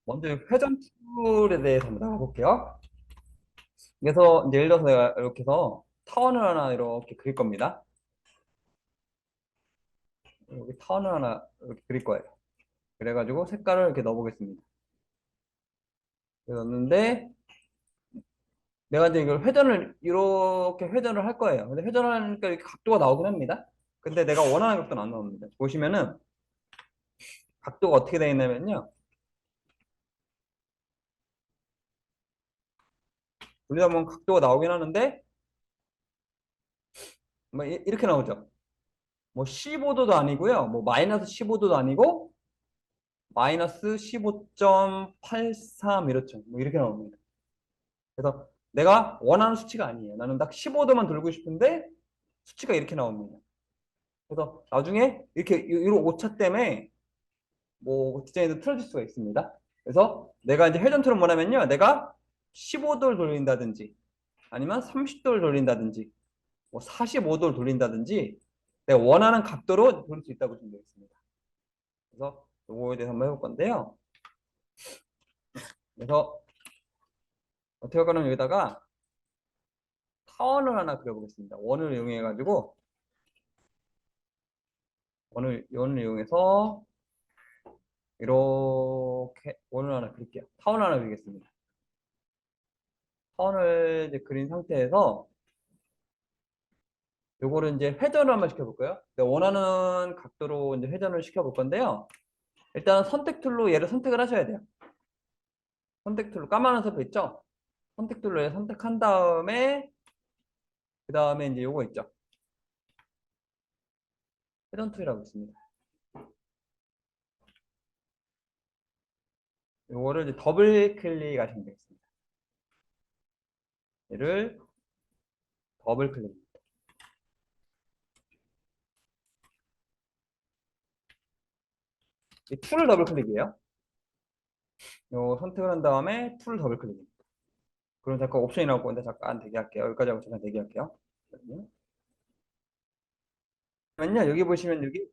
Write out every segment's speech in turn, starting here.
먼저 회전 툴에 대해서 한번 나가볼게요. 그래서 이제 예를 들어서 내가 이렇게 해서 타원을 하나 이렇게 그릴 겁니다. 여기 타원을 하나 이렇게 그릴 거예요. 그래가지고 색깔을 이렇게 넣어보겠습니다. 넣었는데 내가 이제 이걸 회전을 이렇게 회전을 할 거예요. 근데 회전을 하니까 이렇게 각도가 나오긴 합니다. 근데 내가 원하는 각도는 안 나옵니다. 보시면은 각도가 어떻게 되어 있냐면요. 돌리다 보면 각도가 나오긴 하는데 뭐 이렇게 나오죠. 뭐 15도도 아니고요. 뭐 마이너스 15도도 아니고 마이너스 15.83 이렇죠. 뭐 이렇게 나옵니다. 그래서 내가 원하는 수치가 아니에요. 나는 딱 15도만 돌고 싶은데 수치가 이렇게 나옵니다. 그래서 나중에 이렇게 이런 오차 때문에 뭐 디자인도 틀어질 수가 있습니다. 그래서 내가 이제 회전툴은 뭐냐면요. 내가 15도를 돌린다든지 아니면 30도를 돌린다든지 뭐 45도를 돌린다든지 내가 원하는 각도로 돌릴 수 있다고 준비되어 있습니다. 그래서 이거에 대해서 한번 해볼 건데요. 그래서 어떻게 할 거냐면 여기다가 타원을 하나 그려보겠습니다. 원을 이용해 가지고 원을 이용해서 이렇게 원을 하나 그릴게요. 타원 하나 그리겠습니다. 타원을 이제 그린 상태에서 요거를 이제 회전을 한번 시켜볼까요? 내가 원하는 각도로 이제 회전을 시켜볼 건데요. 일단 선택 툴로 얘를 선택을 하셔야 돼요. 선택 툴로 까만색 선택 있죠? 선택 툴로 얘를 선택한 다음에 그 다음에 이제 요거 있죠? 회전 툴이라고 있습니다. 요거를 이제 더블 클릭하시면 되겠습니다. 얘를 더블 클릭. 이 툴을 더블 클릭이에요. 요 선택을 한 다음에 툴을 더블 클릭입니다. 그럼 잠깐 옵션이 나올 건데 잠깐 대기할게요. 여기까지 하고 잠깐 대기할게요. 그러면요 여기 보시면 여기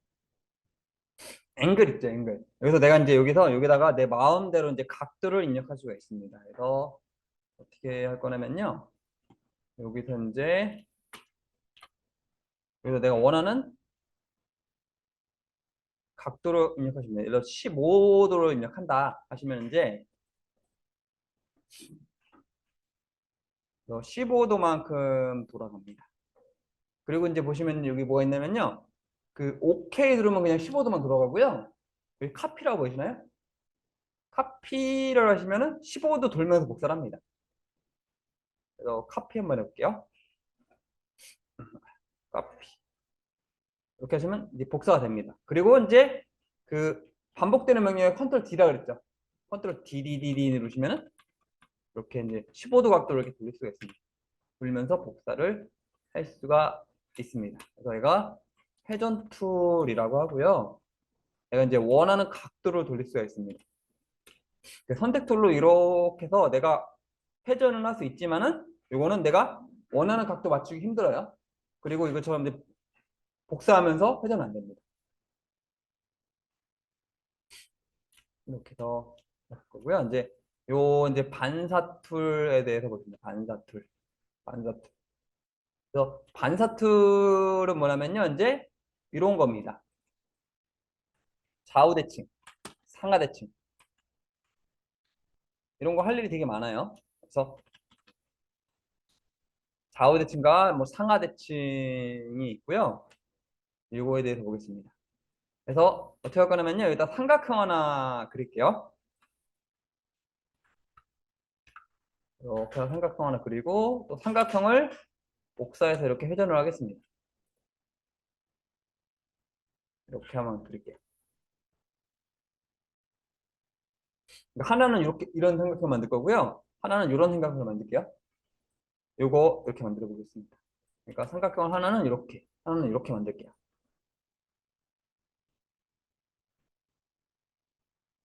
앵글 있죠, 앵글. 여기서 내가 이제 여기다가 내 마음대로 이제 각도를 입력할 수가 있습니다. 그래서 어떻게 할 거냐면요. 여기서 이제 여기서 내가 원하는 각도로 입력하시면 돼요. 예를 들어 15도로 입력한다 하시면 이제 15도만큼 돌아갑니다. 그리고 이제 보시면 여기 뭐가 있냐면요. 그 OK 누르면 그냥 15도만 돌아가고요. 여기 카피라고 보이시나요? 카피를 하시면은 15도 돌면서 복사를 합니다. 그래서 카피 한번 해볼게요. 카피. 이렇게 하시면 이제 복사가 됩니다. 그리고 이제 그 반복되는 명령에 컨트롤 D라 그랬죠. 컨트롤 DDDD 누르시면은 이렇게 이제 15도 각도로 이렇게 돌릴 수가 있습니다. 돌리면서 복사를 할 수가 있습니다. 그래서 얘가 회전 툴이라고 하고요. 내가 이제 원하는 각도로 돌릴 수가 있습니다. 선택 툴로 이렇게 해서 내가 회전을 할 수 있지만은 이거는 내가 원하는 각도 맞추기 힘들어요. 그리고 이것처럼 이제 복사하면서 회전 안 됩니다. 이렇게 해서 할 거고요. 이제 반사 툴에 대해서 보겠습니다. 반사 툴. 반사 툴. 그래서 반사 툴은 뭐냐면요. 이제 이런 겁니다. 좌우 대칭, 상하 대칭. 이런 거 할 일이 되게 많아요. 그래서 좌우 대칭과 뭐 상하 대칭이 있고요. 이거에 대해서 보겠습니다. 그래서 어떻게 할 거냐면요. 여기다 삼각형 하나 그릴게요. 이렇게 삼각형 하나 그리고 또 삼각형을 복사해서 이렇게 회전을 하겠습니다. 이렇게 한번 그릴게요. 그러니까 하나는 이렇게 이런 삼각형 만들 거고요. 하나는 이런 삼각형을 만들게요. 요거 이렇게 만들어 보겠습니다. 그러니까 삼각형 하나는 이렇게, 하나는 이렇게 만들게요.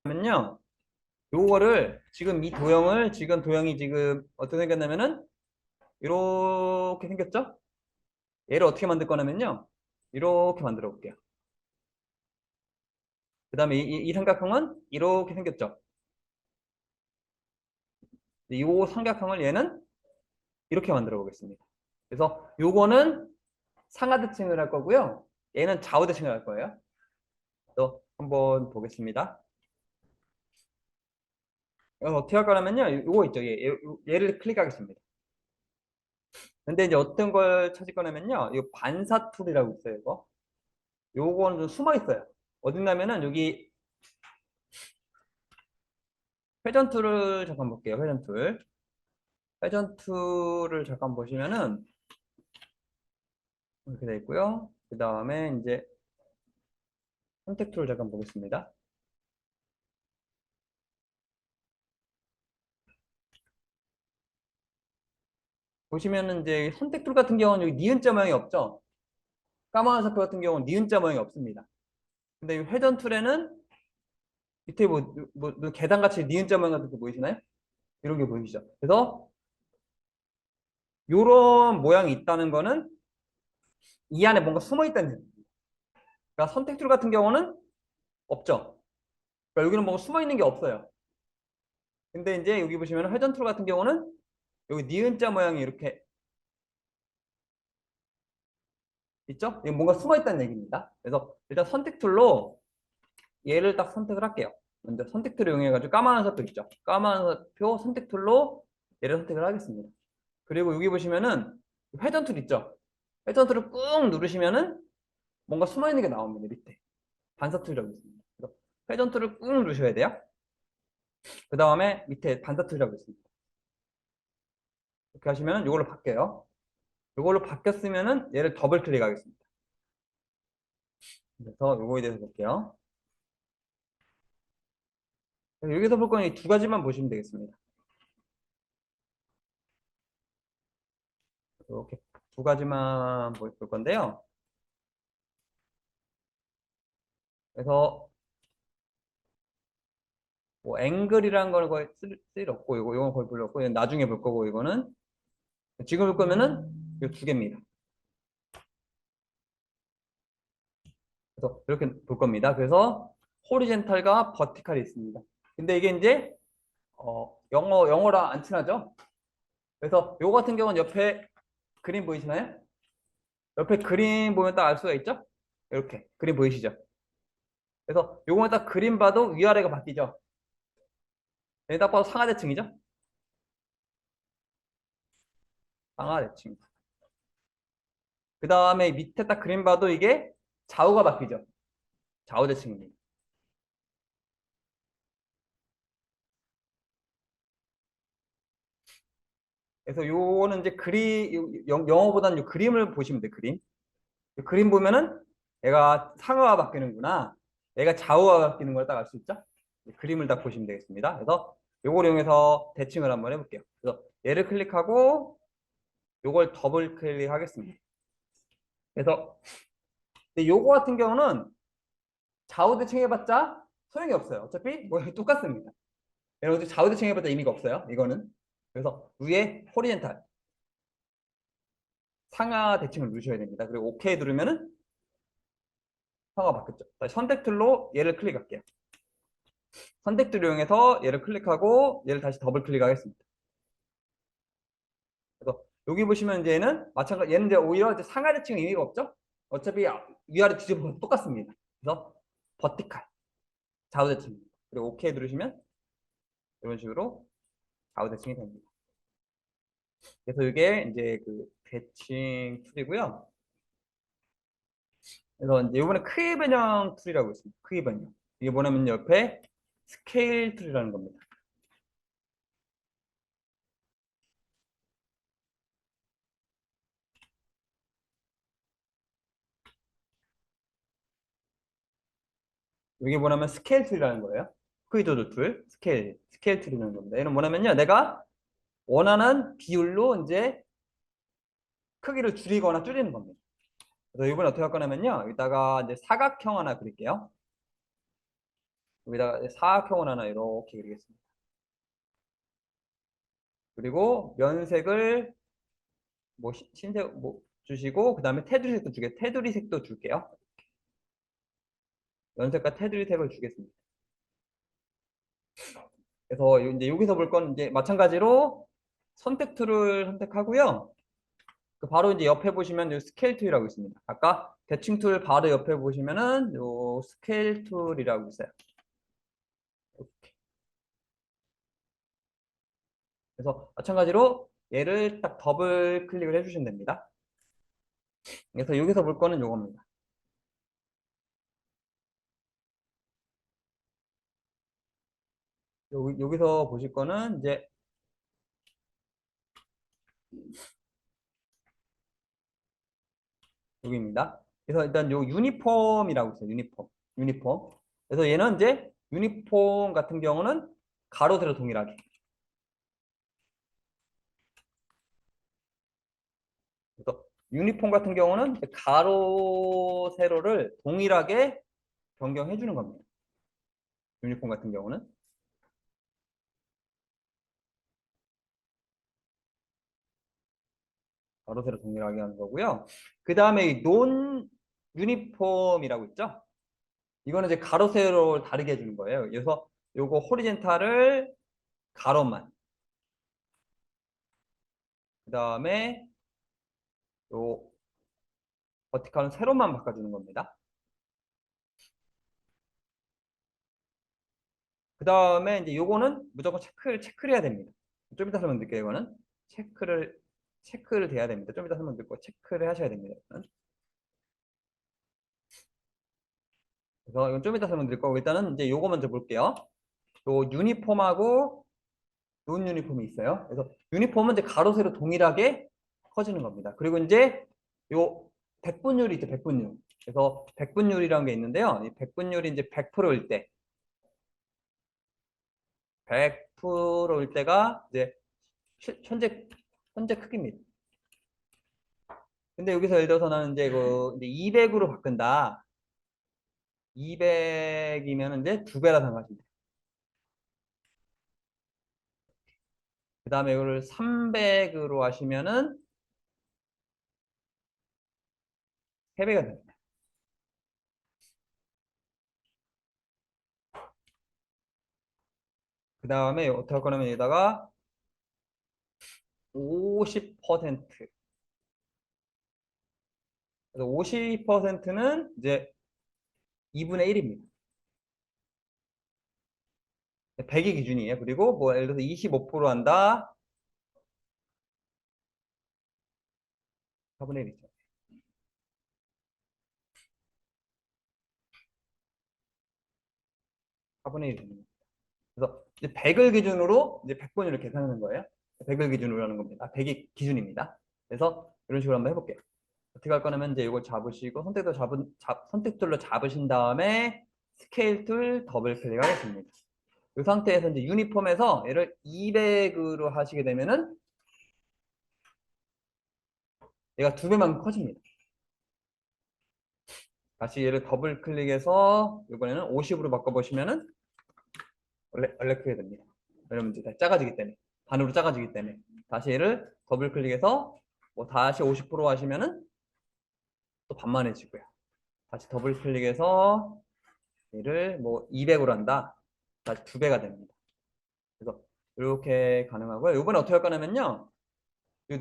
그러면요. 요거를 지금 이 도형을 지금 도형이 지금 어떻게 생겼냐면은 이렇게 생겼죠? 얘를 어떻게 만들 거냐면요. 이렇게 만들어 볼게요. 그 다음에 이 삼각형은 이렇게 생겼죠? 이 삼각형을 얘는 이렇게 만들어 보겠습니다. 그래서 요거는 상하대칭을 할 거고요. 얘는 좌우대칭을 할 거예요. 또 한번 보겠습니다. 어떻게 할 거냐면요. 요거 있죠. 얘를 클릭하겠습니다. 근데 이제 어떤 걸 찾을 거냐면요. 이 반사 툴이라고 있어요. 요거는 좀 숨어 있어요. 어딨냐면은 여기 회전 툴을 잠깐 볼게요. 회전 툴. 회전 툴을 잠깐 보시면은 이렇게 돼 있고요. 그 다음에 이제 선택 툴을 잠깐 보겠습니다. 보시면은 이제 선택 툴 같은 경우는 여기 니은자 모양이 없죠. 까마귀 사표 같은 경우는 니은자 모양이 없습니다. 근데 이 회전 툴에는 밑에 계단같이 니은자 모양 같은 거 보이시나요? 이런 게 보이시죠? 그래서 이런 모양이 있다는 거는 이 안에 뭔가 숨어 있다는 얘기입니다. 그러니까 선택 툴 같은 경우는 없죠. 그러니까 여기는 뭔가 숨어 있는 게 없어요. 근데 이제 여기 보시면 회전 툴 같은 경우는 여기 니은자 모양이 이렇게 있죠? 이거 뭔가 숨어 있다는 얘기입니다. 그래서 일단 선택 툴로 얘를 딱 선택을 할게요. 먼저 선택 툴을 이용해가지고 까만한 사표 있죠? 까만한 사표 선택 툴로 얘를 선택을 하겠습니다. 그리고 여기 보시면은 회전 툴 있죠? 회전 툴을 꾹 누르시면은 뭔가 숨어 있는 게 나옵니다. 밑에 반사 툴이라고 있습니다. 그래서 회전 툴을 꾹 누르셔야 돼요. 그 다음에 밑에 반사 툴이라고 있습니다. 이렇게 하시면 이걸로 바뀌어요. 이걸로 바뀌었으면은 얘를 더블 클릭하겠습니다. 그래서 이거에 대해서 볼게요. 여기서 볼 거는 이 두 가지만 보시면 되겠습니다. 이렇게 두 가지만 볼 건데요. 그래서 뭐 앵글이라는 걸 거의 쓸 일 없고 이건 거의 별로 없고 나중에 볼 거고 이거는 지금 볼 거면은 이 두 개입니다. 그래서 이렇게 볼 겁니다. 그래서 호리젠탈과 버티칼이 있습니다. 근데 이게 이제 영어랑 안 친하죠? 그래서 요거 같은 경우는 옆에 그림 보이시나요? 옆에 그림 보면 딱 알 수가 있죠? 이렇게 그림 보이시죠? 그래서 요거는 딱 그림 봐도 위아래가 바뀌죠? 여기 딱 봐도 상하대칭이죠? 상하대칭. 그 다음에 밑에 딱 그림 봐도 이게 좌우가 바뀌죠? 좌우대칭입니다. 그래서 요거는 이제 영어보다는 요 그림을 보시면 돼요, 그림. 그림 보면은 얘가 상하가 바뀌는구나. 얘가 좌우가 바뀌는 걸 딱 알 수 있죠? 그림을 딱 보시면 되겠습니다. 그래서 요걸 이용해서 대칭을 한번 해볼게요. 그래서 얘를 클릭하고 요걸 더블 클릭하겠습니다. 그래서 근데 요거 같은 경우는 좌우 대칭 해봤자 소용이 없어요. 어차피 모양이 똑같습니다. 여러분 좌우 대칭 해봤자 의미가 없어요. 이거는. 그래서 위에 호리젠탈 상하 대칭을 누르셔야 됩니다. 그리고 OK 누르면은 상하가 바뀌었죠. 다시 선택 툴로 얘를 클릭할게요. 선택 툴을 이용해서 얘를 클릭하고 얘를 다시 더블 클릭하겠습니다. 그래서 여기 보시면 이제 얘는 마찬가지 얘는 이제 오히려 이제 상하 대칭 의미가 없죠. 어차피 위아래 뒤집어서 똑같습니다. 그래서 버티칼 좌우 대칭 그리고 OK 누르시면 이런 식으로 좌우 대칭이 됩니다. 그래서 이게 이제 그 대칭 툴이고요. 그래서 이제 이번에 크기 변형 툴이라고 있습니다. 크기 변형. 이게 뭐냐면 옆에 스케일 툴이라는 겁니다. 이게 뭐냐면 스케일 툴이라는 거예요. 크기 조절 툴, 스케일 툴이라는 겁니다. 얘는 뭐냐면요. 내가 원하는 비율로 이제 크기를 줄이거나 줄이는 겁니다. 그래서 이번에 어떻게 할 거냐면요. 여기다가 이제 사각형 하나 그릴게요. 여기다가 사각형을 하나 이렇게 그리겠습니다. 그리고 면색을 뭐 흰색 뭐 주시고 그 다음에 테두리 색도 줄게요. 연색과 테두리 색을 주겠습니다. 그래서 이제 여기서 볼 건 이제 마찬가지로 선택 툴을 선택하고요. 그 바로 이제 옆에 보시면 요 스케일 툴이라고 있습니다. 아까 대칭 툴 바로 옆에 보시면은 요 스케일 툴이라고 있어요. 이렇게. 그래서 마찬가지로 얘를 딱 더블 클릭을 해주시면 됩니다. 그래서 여기서 볼 거는 요겁니다. 여기서 보실 거는 이제 여기입니다. 그래서 일단 요 유니폼이라고 있어요. 유니폼. 유니폼. 그래서 얘는 이제 유니폼 같은 경우는 가로 세로 동일하게. 그래서 유니폼 같은 경우는 가로 세로를 동일하게 변경해 주는 겁니다. 유니폼 같은 경우는 가로 세로 동일하게 하는 거고요. 그 다음에 이 논 유니폼이라고 있죠. 이거는 이제 가로 세로를 다르게 해주는 거예요. 그래서 요거 호리젠탈을 가로만, 그 다음에 요 버티칼은 세로만 바꿔주는 겁니다. 그 다음에 이제 요거는 무조건 체크를 해야 됩니다. 좀 이따 설명드릴게요. 이거는 체크를 돼야 됩니다. 좀 이따 설명드릴 거 체크를 하셔야 됩니다. 이거는. 그래서 이건 좀 이따 설명드릴 거고 일단은 이제 요거 먼저 볼게요. 요 유니폼하고 논 유니폼이 있어요. 그래서 유니폼은 이제 가로 세로 동일하게 커지는 겁니다. 그리고 이제 요 백분율이 있죠. 백분율. 그래서 백분율이라는 게 있는데요. 이 백분율이 이제 100%일 때 100%일 때가 이제 현재 크기입니다. 근데 여기서 예를 들어서 나는 이제 이제 200으로 바꾼다. 200이면 이제 2배라 생각하시면 돼요. 그 다음에 이거를 300으로 하시면은 3배가 됩니다. 그 다음에 어떻게 할 거냐면 여기다가 50%. 그래서 50%는 이제 2분의 1입니다. 100이 기준이에요. 그리고 뭐 예를 들어서 25% 한다. 4분의 1이죠. 4분의 1이 됩니다. 그래서 이제 100을 기준으로 이제 100번을 계산하는 거예요. 100을 기준으로 하는 겁니다. 100이 기준입니다. 그래서 이런 식으로 한번 해볼게요. 어떻게 할 거냐면 이제 이걸 잡으시고 선택툴로 잡으신 다음에 스케일 툴 더블 클릭하겠습니다. 이 상태에서 이제 유니폼에서 얘를 200으로 하시게 되면은 얘가 2배만 커집니다. 다시 얘를 더블 클릭해서 이번에는 50으로 바꿔보시면은 원래 크게 됩니다. 왜냐면 이제 작아지기 때문에 반으로 작아지기 때문에 다시 얘를 더블 클릭해서 뭐 다시 50% 하시면은 또 반만해지고요. 다시 더블 클릭해서 얘를 뭐 200으로 한다. 다시 2배가 됩니다. 그래서 이렇게 가능하고요. 이번에 어떻게 할 거냐면요.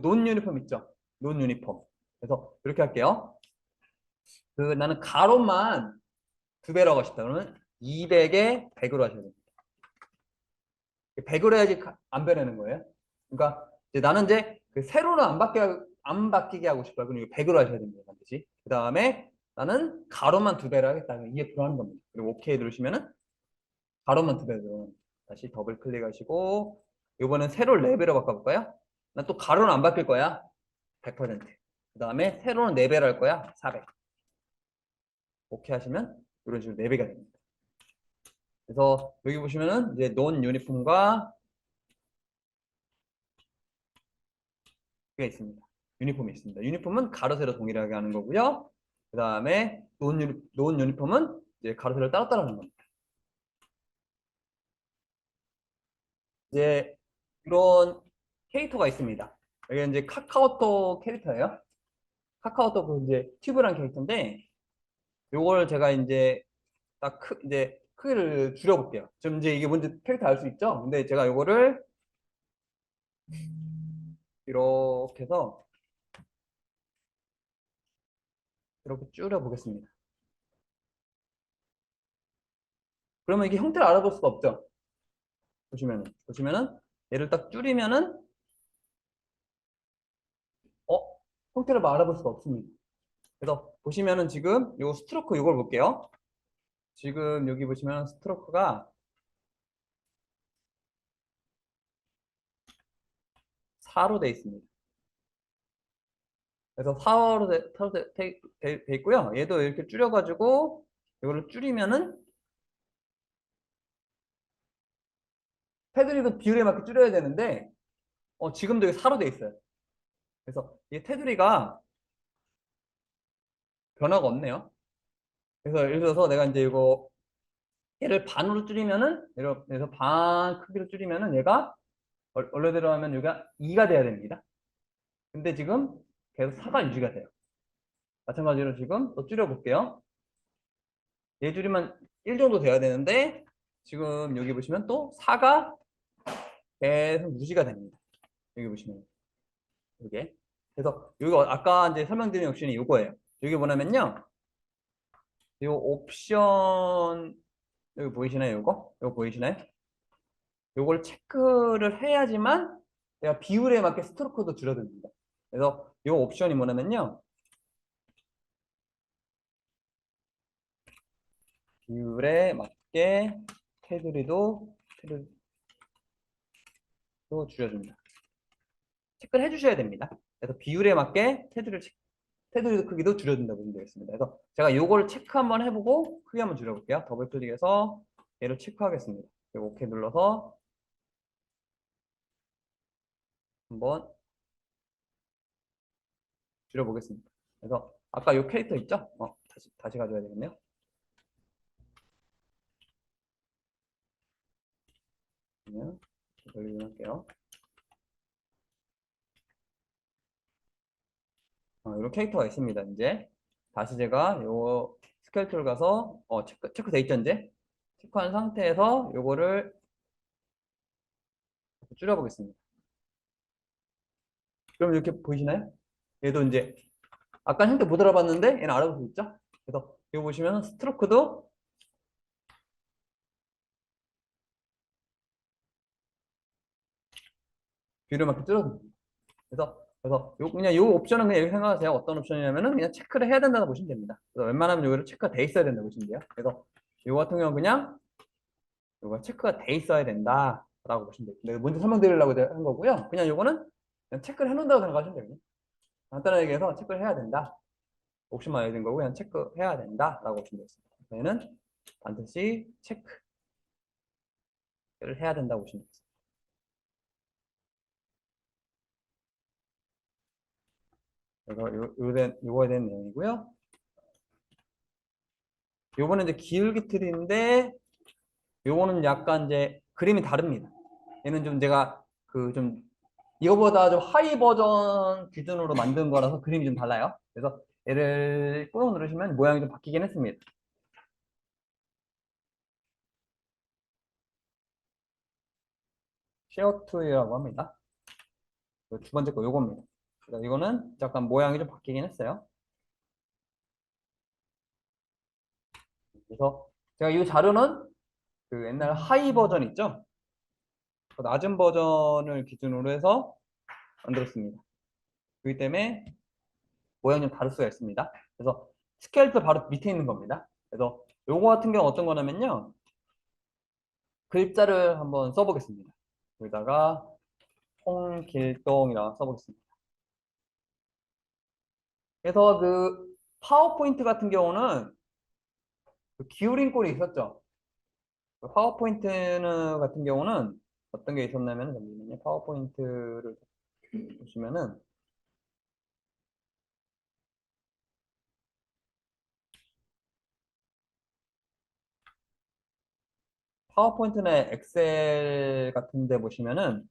논 유니폼 있죠? 논 유니폼. 그래서 이렇게 할게요. 나는 가로만 2배로 하고 싶다. 그러면 200에 100으로 하셔야 됩니다. 100으로 해야지 안 변하는 거예요. 그러니까 이제 나는 이제 그 세로는 안 바뀌게 하고 싶어요. 그럼 이거 100으로 하셔야 됩니다. 반드시. 그 다음에 나는 가로만 2배로 하겠다. 200% 하는 겁니다. 그리고 OK 누르시면은 가로만 2배로 들어갑니다. 다시 더블 클릭하시고 이번엔 세로를 4배로 바꿔볼까요? 난 또 가로는 안 바뀔 거야. 100%. 그 다음에 세로는 4배로 할 거야. 400. OK 하시면 이런 식으로 4배가 됩니다. 그래서 여기 보시면은 이제 논 유니폼과 가 있습니다. 유니폼이 있습니다. 유니폼은 가로 세로 동일하게 하는 거고요. 그 다음에 논 유니폼은 이제 가로 세로 따로따로 하는 겁니다. 이제 이런 캐릭터가 있습니다. 여기 이제 카카오톡 캐릭터예요. 카카오톡 이제 튜브란 캐릭터인데 요걸 제가 이제 이제 크기를 줄여볼게요. 지금 이제 이게 뭔지 캐릭터 알 수 있죠? 근데 제가 이거를 이렇게 해서 이렇게 줄여보겠습니다. 그러면 이게 형태를 알아볼 수가 없죠? 보시면은 얘를 딱 줄이면은 어? 형태를 알아볼 수가 없습니다. 그래서 보시면은 지금 요 스트로크 이걸 볼게요. 지금 여기 보시면 스트로크가 4로 돼 있습니다. 그래서 4로 돼 있고요. 얘도 이렇게 줄여가지고 이거를 줄이면은 테두리도 비율에 맞게 줄여야 되는데 지금도 이게 4로 돼 있어요. 그래서 이 테두리가 변화가 없네요. 그래서 예를 들어서 내가 이제 이거 얘를 반으로 줄이면은 그래서 반 크기로 줄이면은 얘가 원래대로 하면 여기가 2가 돼야 됩니다. 근데 지금 계속 4가 유지가 돼요. 마찬가지로 지금 또 줄여볼게요. 얘 줄이면 1 정도 돼야 되는데 지금 여기 보시면 또 4가 계속 유지가 됩니다. 여기 보시면 이게 그래서 이거 아까 이제 설명드린 옵션이 이거예요. 이게 뭐냐면요. 이 옵션 여기 보이시나요? 이거 보이시나요? 이걸 체크를 해야지만 내가 비율에 맞게 스트로크도 줄여듭니다. 그래서 이 옵션이 뭐냐면요. 비율에 맞게 테두리도 줄여줍니다. 체크를 해주셔야 됩니다. 그래서 비율에 맞게 테두리 크기도 줄여준다고 보면 되겠습니다. 그래서 제가 이거를 체크 한번 해보고 크기 한번 줄여볼게요. 더블 클릭해서 얘를 체크하겠습니다. 그리고 OK 눌러서 한번 줄여보겠습니다. 그래서 아까 이 캐릭터 있죠? 다시 가져야 되겠네요. 그러면 돌리할게요. 이런 캐릭터가 있습니다. 이제 다시 제가 요 스케일 툴 가서 체크 돼 있죠 이제 체크한 상태에서 요거를 줄여보겠습니다. 그럼 이렇게 보이시나요? 얘도 이제 아까 형태 못 알아봤는데 얘는 알아볼 수 있죠? 그래서 이거 보시면 스트로크도 뷰를 맞게 줄여줍니다. 그래서 그냥 요 옵션은 그냥 이렇게 생각하세요. 어떤 옵션이냐면은 그냥 체크를 해야 된다고 보시면 됩니다. 그래서 웬만하면 요거를 체크가 돼 있어야 된다고 보시면 돼요. 그래서 요거 같은 경우는 그냥 요거 체크가 돼 있어야 된다라고 보시면 돼요. 내가 먼저 설명드리려고 한 거고요. 그냥 요거는 그냥 체크를 해놓는다고 생각하시면 돼요. 간단하게 얘기해서 체크를 해야 된다. 옵션만 알려진 거고 그냥 체크해야 된다라고 보시면 되겠습니다. 얘는 반드시 체크를 해야 된다고 보시면 되겠습니다. 그래서 요거에 대한 내용이고요. 요거는 이제 기울기틀인데 요거는 약간 이제 그림이 다릅니다. 얘는 좀 제가 좀 이거보다 좀 하이 버전 기준으로 만든 거라서 그림이 좀 달라요. 그래서 얘를 꾹 누르시면 모양이 좀 바뀌긴 했습니다. 쉐어 툴이라고 합니다. 두 번째 거 요겁니다. 그래서 이거는 약간 모양이 좀 바뀌긴 했어요. 그래서 제가 이 자료는 옛날 하이 버전 있죠? 그 낮은 버전을 기준으로 해서 만들었습니다. 그렇기 때문에 모양이 좀 다를 수가 있습니다. 그래서 스케일도 바로 밑에 있는 겁니다. 그래서 요거 같은 경우 어떤 거냐면요. 글자를 한번 써보겠습니다. 여기다가 홍길동이라고 써보겠습니다. 그래서 파워포인트 같은 경우는 기울인 꼴이 있었죠. 파워포인트 같은 경우는 어떤 게 있었냐면 잠시만요. 파워포인트를 보시면은 파워포인트나 엑셀 같은 데 보시면은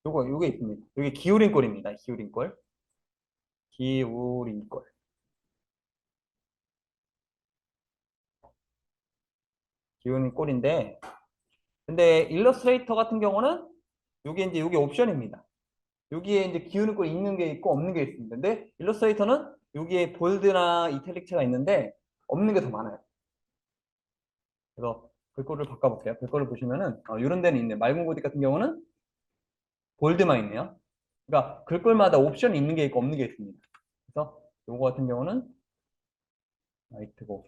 요게 있습니다. 요게 기울인 꼴입니다. 기울인 꼴. 기울인 꼴. 기울인 꼴인데, 근데 일러스트레이터 같은 경우는 요게 옵션입니다. 여기에 이제 기울인 꼴 있는 게 있고 없는 게 있습니다. 근데 일러스트레이터는 여기에 볼드나 이탈릭체가 있는데 없는 게 더 많아요. 그래서 글꼴을 바꿔볼게요. 글꼴을 보시면은 이런 데는 있네. 맑은 고딕 같은 경우는 볼드만 있네요. 그러니까 글꼴마다 옵션이 있는 게 있고 없는 게 있습니다. 그래서 요거 같은 경우는 라이트고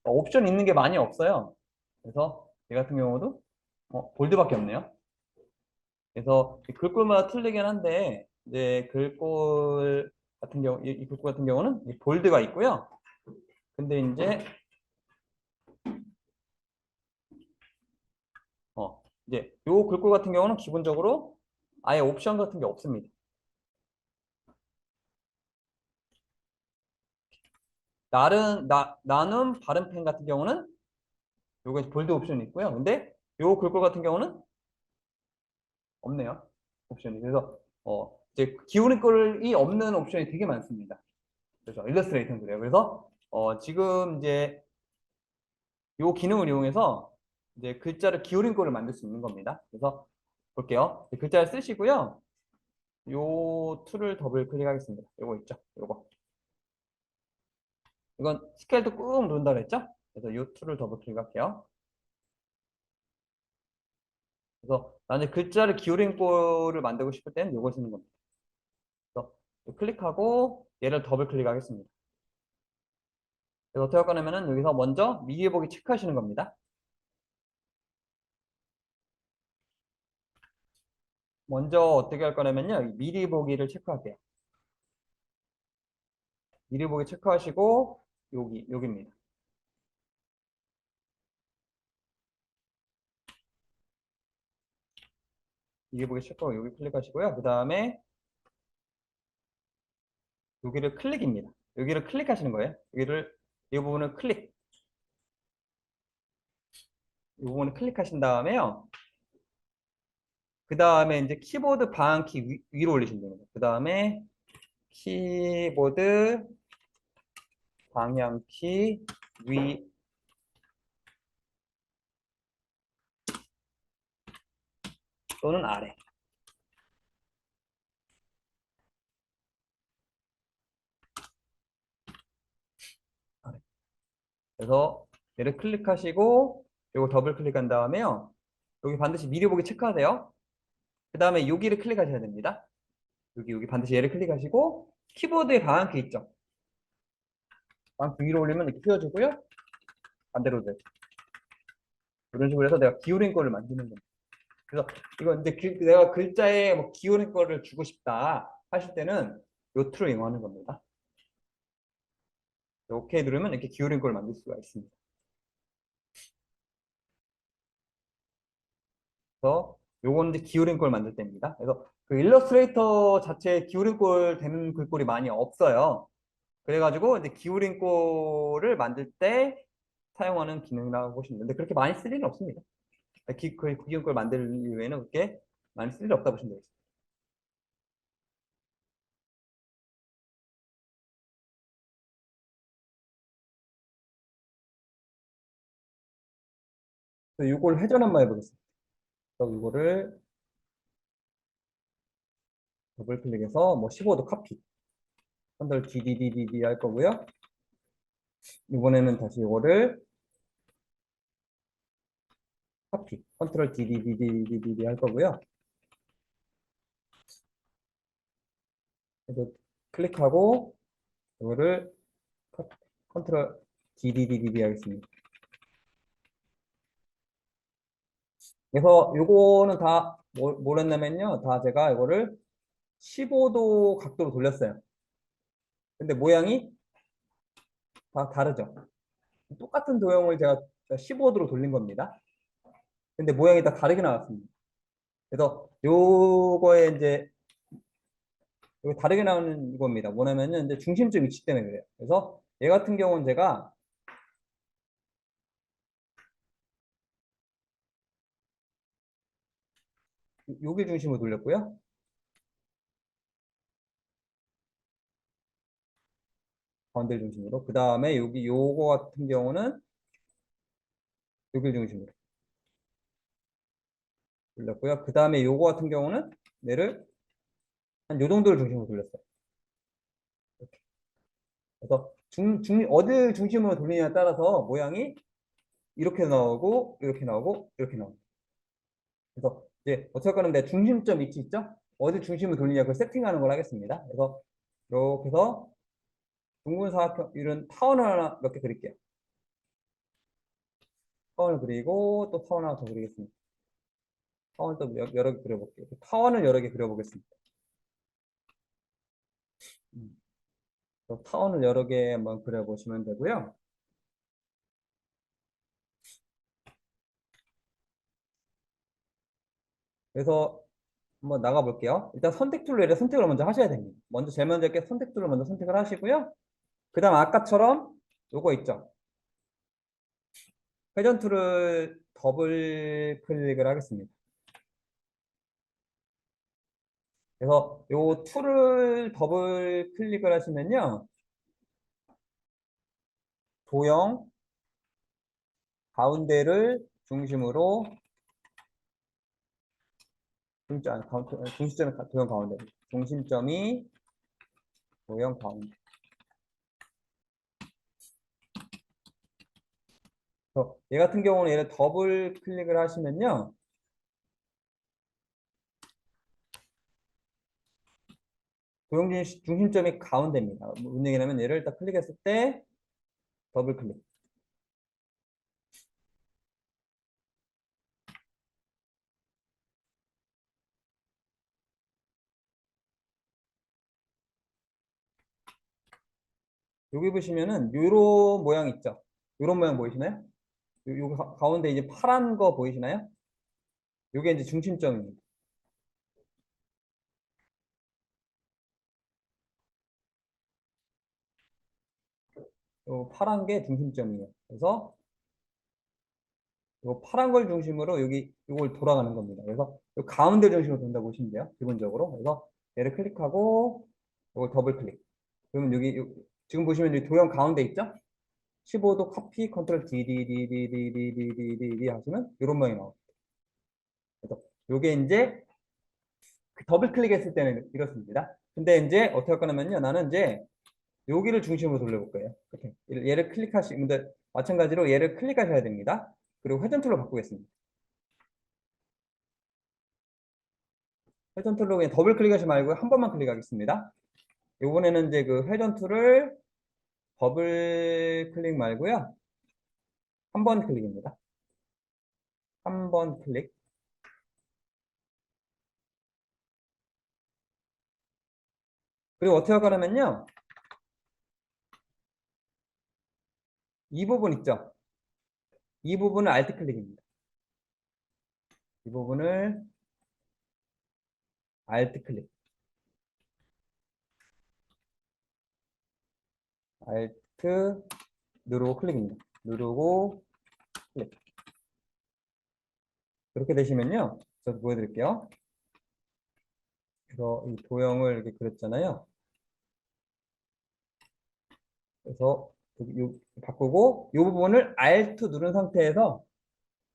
옵션 있는 게 많이 없어요. 그래서 얘 같은 경우도 볼드밖에 없네요. 그래서 글꼴마다 틀리긴 한데 이제 글꼴 같은 경우 이 글꼴 같은 경우는 이 볼드가 있고요. 근데 이제 요 글꼴 같은 경우는 기본적으로 아예 옵션 같은 게 없습니다. 나는 바른 펜 같은 경우는 요게 볼드 옵션이 있고요. 근데 요 글꼴 같은 경우는 없네요. 옵션이. 그래서 이제 기울인 꼴이 없는 옵션이 되게 많습니다. 그래서 일러스트레이터는 그래요. 그래서 지금 이제 요 기능을 이용해서 이제 글자를 기울인 꼴을 만들 수 있는 겁니다. 그래서 볼게요. 글자를 쓰시고요. 요 툴을 더블 클릭하겠습니다. 요거 있죠? 요거. 이건 스케일도 꾹 누른다 그랬죠? 그래서 요 툴을 더블 클릭할게요. 그래서 나는 글자를 기울인 꼴을 만들고 싶을 때는 요걸 쓰는 겁니다. 그래서 클릭하고 얘를 더블 클릭하겠습니다. 그래서 어떻게 할 거냐면은 여기서 먼저 미리 보기 체크하시는 겁니다. 먼저 어떻게 할 거냐면요. 미리 보기를 체크할게요. 미리 보기 체크하시고 여기입니다. 미리 보기 체크하고 여기 클릭하시고요. 그 다음에 여기를 클릭입니다. 여기를 클릭하시는 거예요. 이 부분을 이 부분을 클릭하신 다음에요. 그 다음에 이제 키보드 방향키 위로 올리시면 됩니다. 그 다음에 키보드 방향키 위 또는 아래. 그래서 얘를 클릭하시고 이거 더블 클릭한 다음에요. 여기 반드시 미리 보기 체크하세요. 그 다음에 여기를 클릭하셔야 됩니다. 여기 반드시 얘를 클릭하시고 키보드에 방향키 있죠. 방향키 위로 올리면 이렇게 휘어지고요. 반대로 돼요. 이런 식으로 해서 내가 기울인 거를 만드는 겁니다. 그래서 이거 이제 내가 글자에 뭐 기울인 거를 주고 싶다 하실 때는 요 툴을 이용하는 겁니다. 오케이 누르면 이렇게 기울인 걸 만들 수가 있습니다. 그래서 요거는 이제 기울인 꼴 만들 때입니다. 그래서 그 일러스트레이터 자체에 기울인 꼴 되는 글꼴이 많이 없어요. 그래가지고 이제 기울인 꼴을 만들 때 사용하는 기능이라고 보시면 되는데 그렇게 많이 쓸 일은 없습니다. 그 기울인 꼴 만들 이후에는 그렇게 많이 쓸 일 없다 보시면 되겠습니다. 그래서 이걸 회전 한번 해보겠습니다. 그래서 이거를 더블 클릭해서 뭐 15도 카피, 컨트롤 DDDD 할 거고요. 이번에는 다시 이거를 카피, 컨트롤 DDDDD 할 거고요. 그래서 클릭하고 이거를 컨트롤 DDDD 하겠습니다. 그래서 요거는 다 뭘 했냐면요. 다 제가 이거를 15도 각도로 돌렸어요. 근데 모양이 다 다르죠. 똑같은 도형을 제가 15도로 돌린 겁니다. 근데 모양이 다 다르게 나왔습니다. 그래서 요거에 이제 이거 다르게 나오는 겁니다. 뭐냐면은 이제 중심점 위치 때문에 그래요. 그래서 얘 같은 경우는 제가 여기 중심으로 돌렸고요. 가운데 중심으로. 그 다음에 여기 요거 같은 경우는 여기 중심으로 돌렸고요. 그 다음에 요거 같은 경우는 얘를 한 요 정도를 중심으로 돌렸어요. 이렇게. 그래서 어디 중심으로 돌리냐에 따라서 모양이 이렇게 나오고 이렇게 나오고 이렇게 나오고. 그래서 이제 어떻게 하는데 중심점 위치 있죠? 어디 중심을 돌리냐 그 세팅하는 걸 하겠습니다. 그래서 이렇게 해서 둥근 사각형 이런 타원을 하나 몇 개 그릴게요. 타원을 그리고 또 타원 하나 더 그리겠습니다. 타원 또 여러 개 그려볼게요. 타원을 여러 개 그려보겠습니다. 타원을 여러 개 한번 그려보시면 되고요. 그래서 한번 나가볼게요. 일단 선택 툴로 이렇게 선택을 먼저 하셔야 됩니다. 먼저 제일 먼저 이렇게 선택 툴을 먼저 선택을 하시고요. 그 다음 아까처럼 요거 있죠. 회전 툴을 더블 클릭을 하겠습니다. 그래서 요 툴을 더블 클릭을 하시면요. 도형 가운데를 중심으로 중심점이 도형 가운데 중심점이 도형 가운데. 그래서 얘 같은 경우는 얘를 더블 클릭을 하시면요. 도형 중심점이 가운데입니다. 무슨 얘기냐면 얘를 딱 클릭했을 때 더블 클릭. 여기 보시면은 요런 모양 있죠? 요런 모양 보이시나요? 요 가운데 이제 파란 거 보이시나요? 요게 이제 중심점입니다. 요 파란 게 중심점이에요. 그래서 요 파란 걸 중심으로 여기 이걸 돌아가는 겁니다. 그래서 요 가운데 중심으로 돈다 보시면 돼요. 기본적으로. 그래서 얘를 클릭하고 이걸 더블 클릭. 그러면 여기 지금 보시면 여기 도형 가운데 있죠? 15도 커피 컨트롤 D 하시면 이런 모양이 나옵니다. 그래서 요게 이제 더블 클릭했을 때는 이렇습니다. 근데 이제 어떻게 할 거냐면요. 나는 이제 여기를 중심으로 돌려볼 거예요. 이렇게 얘를 클릭하시면 마찬가지로 얘를 클릭하셔야 됩니다. 그리고 회전 툴로 바꾸겠습니다. 회전 툴로 그냥 더블 클릭하지 말고 한 번만 클릭하겠습니다. 이번에는 이제 그 회전 툴을 더블 클릭 말고요. 한 번 클릭입니다. 한 번 클릭. 그리고 어떻게 하냐면요. 이 부분 있죠? 이 부분을 알트 클릭입니다. 이 부분을 알트 클릭. 알트 누르고 클릭입니다. 누르고 클릭. 그렇게 되시면요. 제가 보여드릴게요. 그래서 이 도형을 이렇게 그렸잖아요. 그래서 바꾸고 이 부분을 Alt 누른 상태에서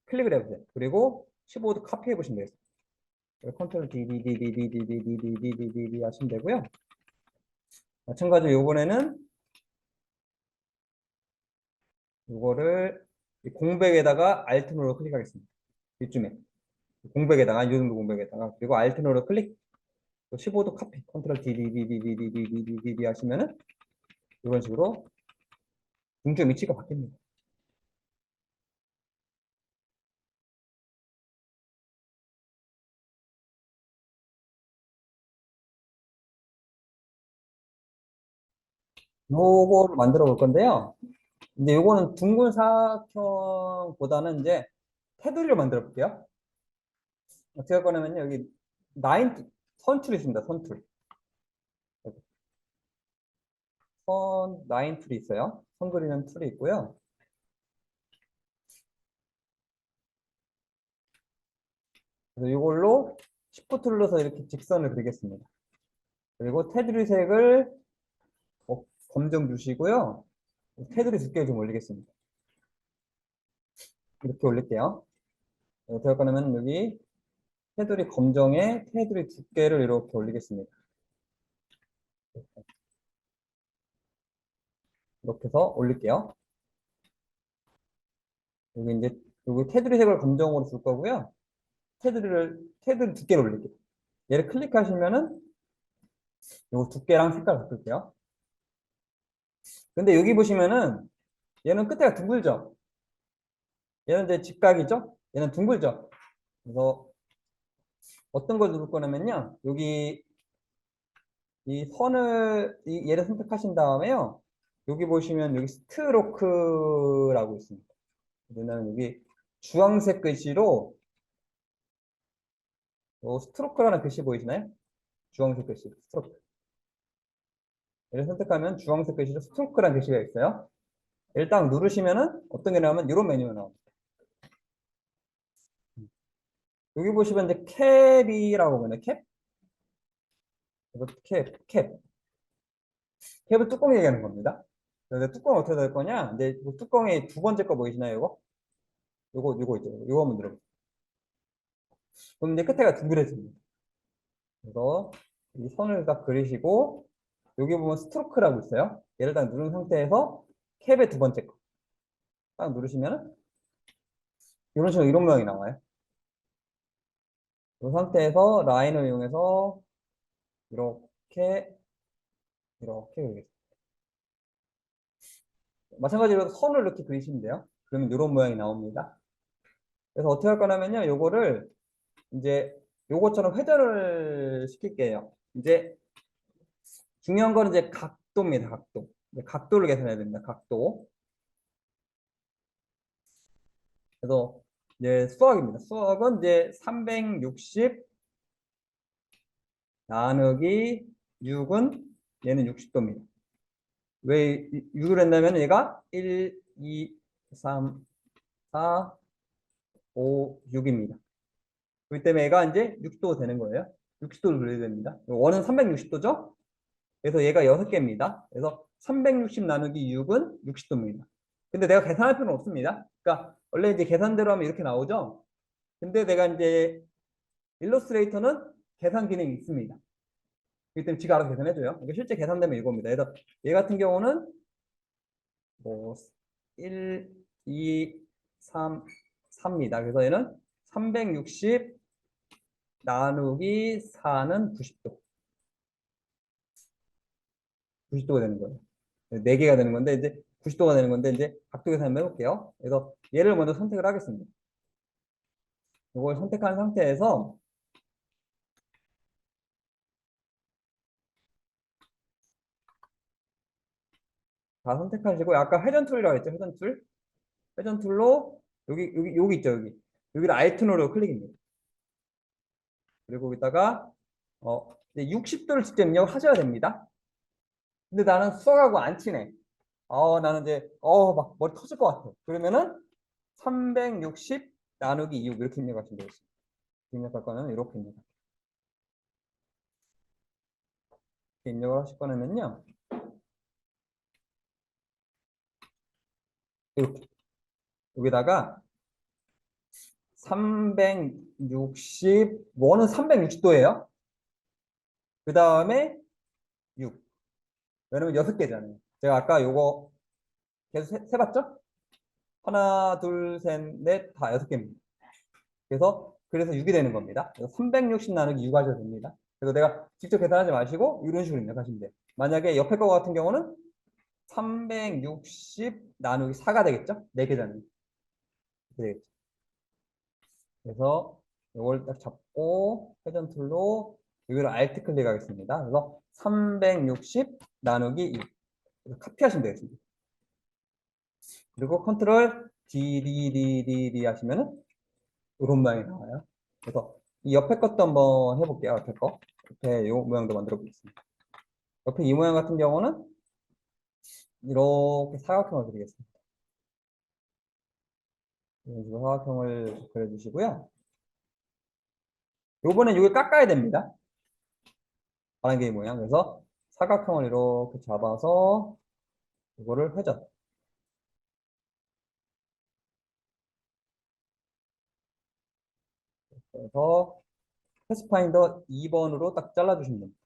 클릭을 해보세요. 그리고 15도 카피해 보시면 되겠습니다. 컨트롤 D 하시면 되고요. 마찬가지로 이번에는 이거를 공백에다가 Alt 누르 클릭하겠습니다. 이쯤에 공백에다가 이 정도 공백에다가 그리고 Alt 누르 클릭 15도 카피 컨트롤 D 하시면은 이런 식으로 중점 위치가 바뀝니다. 요거를 만들어 볼 건데요. 이제 요거는 둥근 사각형보다는 이제 테두리를 만들어 볼게요. 어떻게 할 거냐면요. 여기 선툴이 있습니다. 선툴. 라인 툴이 있어요. 선 그리는 툴이 있고요. 그래서 이걸로 Shift 눌러서 이렇게 직선을 그리겠습니다. 그리고 테두리 색을 검정 주시고요. 테두리 두께 좀 올리겠습니다. 이렇게 올릴게요. 어떻게 할 거냐면 여기 테두리 검정에 테두리 두께를 이렇게 올리겠습니다. 이렇게 해서 올릴게요. 여기 이제 여기 테두리 색을 검정으로 줄 거고요. 테두리 두께를 올릴게요. 얘를 클릭하시면은 요 두께랑 색깔 바꿀게요. 근데 여기 보시면은 얘는 끝에가 둥글죠? 얘는 이제 직각이죠? 얘는 둥글죠? 그래서 어떤 걸 누를 거냐면요. 여기 이 선을 얘를 선택하신 다음에요. 여기 보시면 여기 스트로크라고 있습니다. 그러면 여기 주황색 글씨로 스트로크라는 글씨 보이시나요? 주황색 글씨 스트로크. 얘를 선택하면 주황색 글씨로 스트로크라는 글씨가 있어요. 일단 누르시면은 어떤 게 나오면 이런 메뉴가 나옵니다. 여기 보시면 이제 캡이라고 보면 캡. 이거 캡. 캡은 뚜껑 얘기하는 겁니다. 그래서 뚜껑 어떻게 될 거냐? 이제 뚜껑의 두 번째 거 보이시나요? 요거 있죠. 요거 한번 들어보세요. 그럼 이제 끝에가 둥그레집니다. 그래서 이 선을 딱 그리시고 여기 보면 스트로크라고 있어요. 얘를 딱 누른 상태에서 캡의 두 번째 거 딱 누르시면은 이런 식으로 이런 모양이 나와요. 이 상태에서 라인을 이용해서 이렇게 그리겠습니다. 마찬가지로 선을 이렇게 그리시면 돼요. 그러면 이런 모양이 나옵니다. 그래서 어떻게 할 거냐면요. 요거를 이제 요것처럼 회전을 시킬게요. 이제 중요한 거는 이제 각도입니다. 각도. 각도를 계산해야 됩니다. 각도. 그래서 이제 수학입니다. 수학은 이제 360 나누기 6은 얘는 60도입니다. 왜 6을 했냐면 얘가 1, 2, 3, 4, 5, 6입니다. 그렇기 때문에 얘가 이제 6도 되는 거예요. 60도를 그려야 됩니다. 원은 360도죠? 그래서 얘가 6개입니다. 그래서 360 나누기 6은 60도입니다. 근데 내가 계산할 필요는 없습니다. 그러니까 원래 이제 계산대로 하면 이렇게 나오죠? 근데 내가 이제 일러스트레이터는 계산 기능이 있습니다. 그렇기 때문에 지가 알아서 계산해줘요. 이게 실제 계산되면 이겁니다. 그래서 얘 같은 경우는 뭐 1, 2, 3, 4입니다. 그래서 얘는 360 나누기 4는 90도. 90도가 되는 거예요. 4개가 되는 건데 이제 90도가 되는 건데 이제 각도 계산 한번 해볼게요. 그래서 얘를 먼저 선택을 하겠습니다. 이걸 선택한 상태에서 다 선택하시고 아까 회전 툴이라고 했죠. 회전 툴. 회전 툴로 여기 있죠. 여기를 Alt 누르고 클릭입니다. 그리고 여기다가 이제 60도를 직접 입력을 하셔야 됩니다. 근데 나는 수학하고 안 친해. 나는 이제 막 머리 터질 것 같아. 그러면은 360 나누기 6 이렇게 입력하시면 되겠습니다. 입력할 거는 이렇게 입력을 하실 거냐면요. 이렇게 여기다가 360원은 360도예요. 그 다음에 6. 왜냐면 6개잖아요. 제가 아까 요거 계속 세봤죠? 하나, 둘, 셋, 넷, 다 6개입니다. 그래서 6이 되는 겁니다. 360 나누기 6 하셔도 됩니다. 그래서 내가 직접 계산하지 마시고 이런 식으로 입력하시면 돼요. 만약에 옆에 거 같은 경우는 360 나누기 4가 되겠죠? 4개잖아요. 되겠죠. 그래서 이걸 딱 잡고 회전 툴로 여기로 Alt 클릭하겠습니다. 그래서 360 나누기 2 카피하시면 되겠습니다. 그리고 컨트롤 DDDD 하시면은 이런 모양이 나와요. 그래서 이 옆에 것도 한번 해볼게요. 옆에 거. 옆에 이 모양도 만들어 보겠습니다. 옆에 이 모양 같은 경우는 이렇게 사각형을 그리겠습니다. 이런 식으로 사각형을 그려주시고요. 요번엔 이걸 깎아야 됩니다. 바람개비 모양. 그래서 사각형을 이렇게 잡아서 이거를 회전. 그래서 패스파인더 2번으로 딱 잘라주시면 됩니다.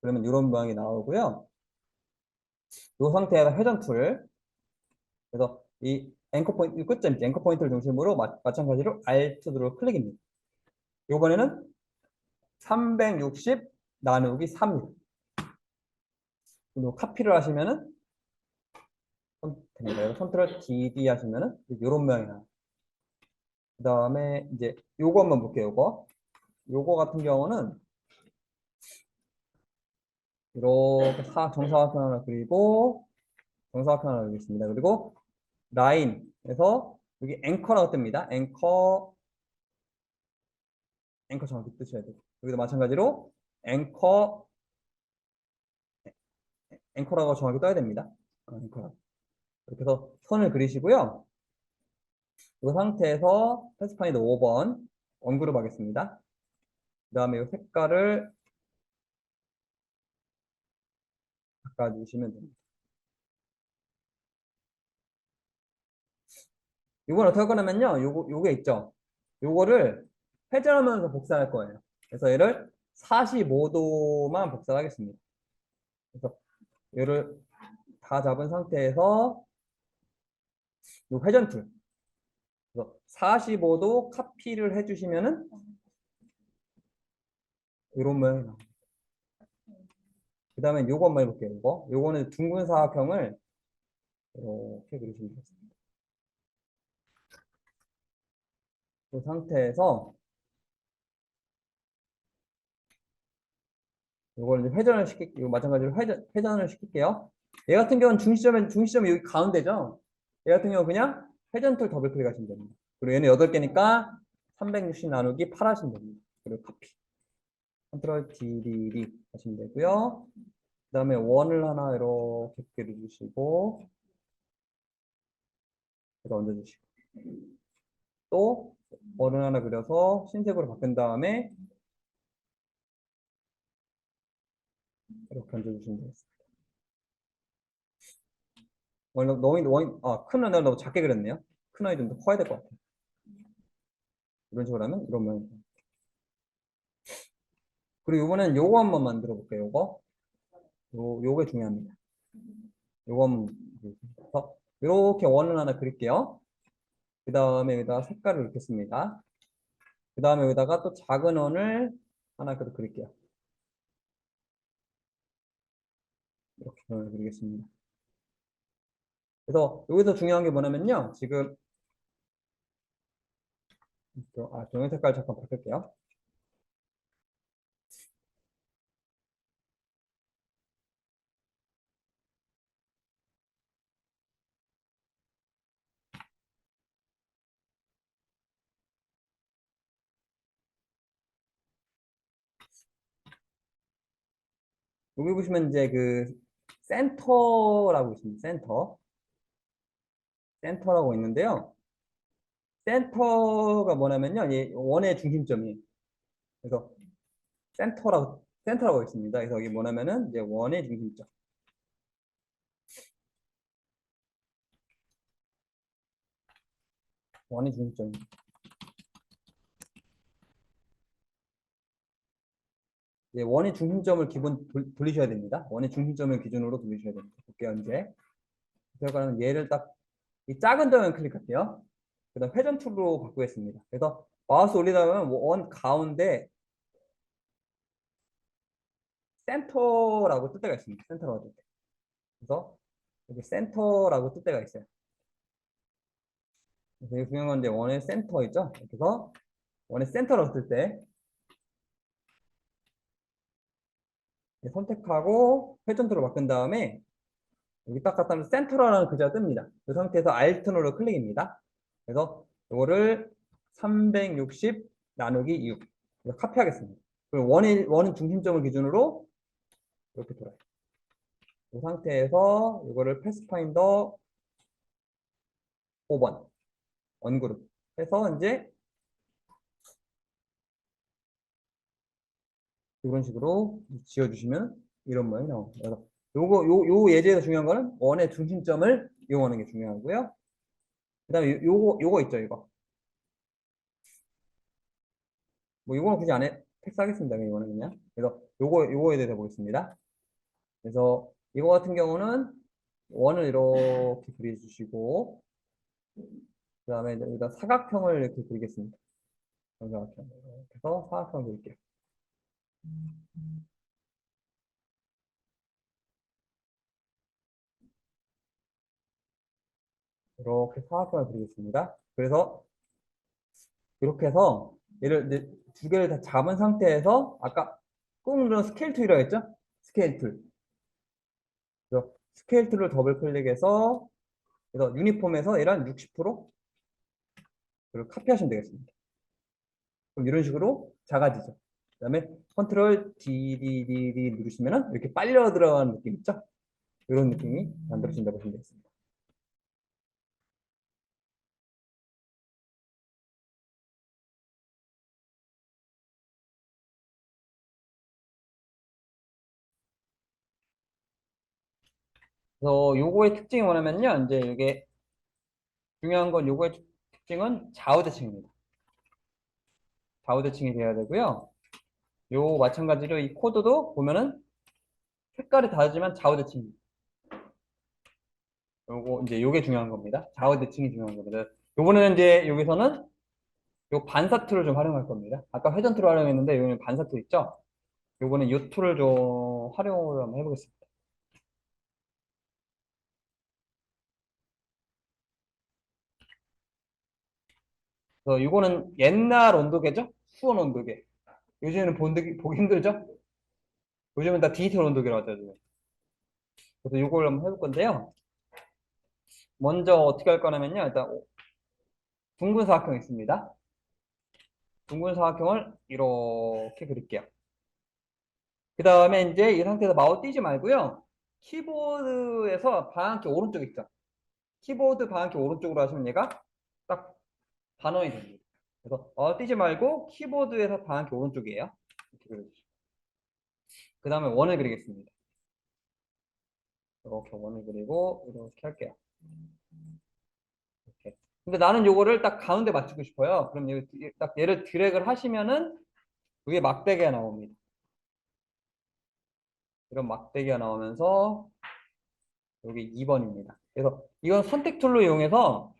그러면 이런 모양이 나오고요. 이 상태에서 회전 툴. 그래서 이 앵커 포인트, 끝점, 앵커 포인트를 중심으로 마찬가지로 Alt 누르 클릭입니다. 이번에는 360 나누기 3. 그리고 카피를 하시면은 됩니다. 컨트롤 DD 하시면은 이런 모양이 나와요. 그 다음에 이제 요거 한번 볼게요. 요거 같은 경우는 이렇게 정사각형 하나 그리고 정사각형 하나 그리겠습니다. 그리고 라인에서 여기 앵커라고 뜹니다. 앵커 정확히 뜨셔야 돼요. 여기도 마찬가지로 앵커라고 정확히 떠야 됩니다. 앵커라고. 이렇게 해서 선을 그리시고요. 이 상태에서 패스파인더 5번 언그룹 하겠습니다. 그 다음에 이 색깔을 바꿔주시면 됩니다. 이건 어떻게 할 거냐면요. 요게 있죠. 요거를 회전하면서 복사할 거예요. 그래서 얘를 45도만 복사하겠습니다. 그래서 얘를 다 잡은 상태에서 요 회전 툴. 그래서 45도 카피를 해주시면은 이런 모양이 나옵니다. 그 다음에 요거 한번 해볼게요. 요거는 둥근 사각형을 이렇게 그리시면 되겠습니다. 그 상태에서 이걸 이제 이거 마찬가지로 회전을 시킬게요. 얘 같은 경우는 중시점이 여기 가운데죠. 얘 같은 경우 그냥 회전 툴 더블 클릭하시면 됩니다. 그리고 얘는 8개니까 360 나누기 8 하시면 됩니다. 그리고 카피. 컨트롤 DD 하시면 되고요. 그 다음에 원을 하나 이렇게 그려주시고 여기다 얹어주시고 또 원을 하나 그려서 흰색으로 바꾼 다음에 이렇게 얹어주시면 되겠습니다. 큰 원을 너무 작게 그렸네요. 큰 원이 좀 더 커야 될 것 같아요. 이런 식으로 하면 이런 모양이 돼요. 그리고 이번엔 요거 한번 만들어 볼게요. 요게 중요합니다. 요거 한번 그래서 이렇게 원을 하나 그릴게요. 그 다음에 여기다 색깔을 넣겠습니다. 그 다음에 여기다가 또 작은 원을 하나 그릴게요. 이렇게 원을 그리겠습니다. 그래서 여기서 중요한 게 뭐냐면요. 지금 동영 색깔 잠깐 바꿀게요. 여기 보시면 이제 그 센터라고 있습니다. 센터라고 있는데요. 센터가 뭐냐면요. 이 원의 중심점이에요. 그래서 센터라고 있습니다. 그래서 여기 뭐냐면은 이제 원의 중심점. 원의 중심점. 예, 원의 중심점을 기본 돌리셔야 됩니다. 원의 중심점을 기준으로 돌리셔야 됩니다. 볼게요, 이제. 그래서 얘를 딱, 이 작은 점을 클릭할게요. 그 다음 회전 툴로 바꾸겠습니다. 그래서 마우스 올리다 보면 원 가운데 센터라고 뜰 때가 있습니다. 센터라고 뜰 때. 그래서 여기 센터라고 뜰 때가 있어요. 그래서 이게 중요한 건 이제 원의 센터 있죠? 그래서 원의 센터라고 뜰 때 선택하고 회전 툴로 바꾼 다음에 여기 딱 갖다 놓으면 센터라는 글자가 뜹니다. 그 상태에서 Alt 눌러 클릭입니다. 그래서 이거를 360 나누기 6 카피하겠습니다. 그리고 원인 중심점을 기준으로 이렇게 돌아요. 이 상태에서 이거를 패스파인더 5번 언그룹 해서 이제 이런 식으로 지어주시면 이런 모양이 나옵니다. 그래서 요 예제에서 중요한 거는 원의 중심점을 이용하는 게 중요하고요. 그 다음에 요거 있죠, 이거. 뭐 요거는 굳이 안 해, 패스하겠습니다. 이거는 그냥. 그래서 요거에 대해서 보겠습니다. 그래서 이거 같은 경우는 원을 이렇게 그려주시고, 그 다음에 여기다 사각형을 이렇게 그리겠습니다. 사각형. 그래서 사각형을 그릴게요. 이렇게 사각형을 그리겠습니다. 그래서 이렇게 해서 얘를 이제 두 개를 다 잡은 상태에서 아까 꾹 누른 스케일 툴이라고 했죠? 스케일 툴. 그래서 스케일 툴을 더블 클릭해서 그래서 유니폼에서 얘랑 60%를 카피하시면 되겠습니다. 그럼 이런 식으로 작아지죠. 그다음에 컨트롤 DDD 누르시면은 이렇게 빨려 들어가는 느낌 있죠? 이런 느낌이 만들어진다고 보시면 되겠습니다. 그래서 요거의 특징이 뭐냐면요. 이제 이게 중요한 건 요거의 특징은 좌우 대칭입니다. 좌우 대칭이 돼야 되고요. 요 마찬가지로 이 코드도 보면은 색깔이 다르지만 좌우 대칭입니다. 요거 이제 요게 중요한 겁니다. 좌우 대칭이 중요한 겁니다. 요거는 이제 여기서는 요 반사 툴을 좀 활용할 겁니다. 아까 회전 툴을 활용했는데 요거는 반사 툴 있죠? 요거는 요 툴을 좀 활용을 한번 해보겠습니다. 그래서 요거는 옛날 온도계죠? 수온 온도계. 요즘에는 보기 힘들죠? 요즘은 다 디지털 온도계로 하죠. 그래서 요걸 한번 해볼 건데요. 먼저 어떻게 할 거냐면요. 일단 둥근 사각형 있습니다. 둥근 사각형을 이렇게 그릴게요. 그 다음에 이제 이 상태에서 마우스 띄지 말고요. 키보드에서 방향키 오른쪽 있죠. 키보드 방향키 오른쪽으로 하시면 얘가 딱 반원이 됩니다. 그래서 띄지 말고 키보드에서 방향키 오른쪽이에요. 이렇게 그려주시고. 그 다음에 원을 그리겠습니다. 이렇게 원을 그리고 이렇게 할게요. 이렇게. 근데 나는 요거를 딱 가운데 맞추고 싶어요. 그럼 딱 얘를 드래그를 하시면은 위에 막대기가 나옵니다. 이런 막대기가 나오면서 여기 2번입니다. 그래서 이건 선택 툴로 이용해서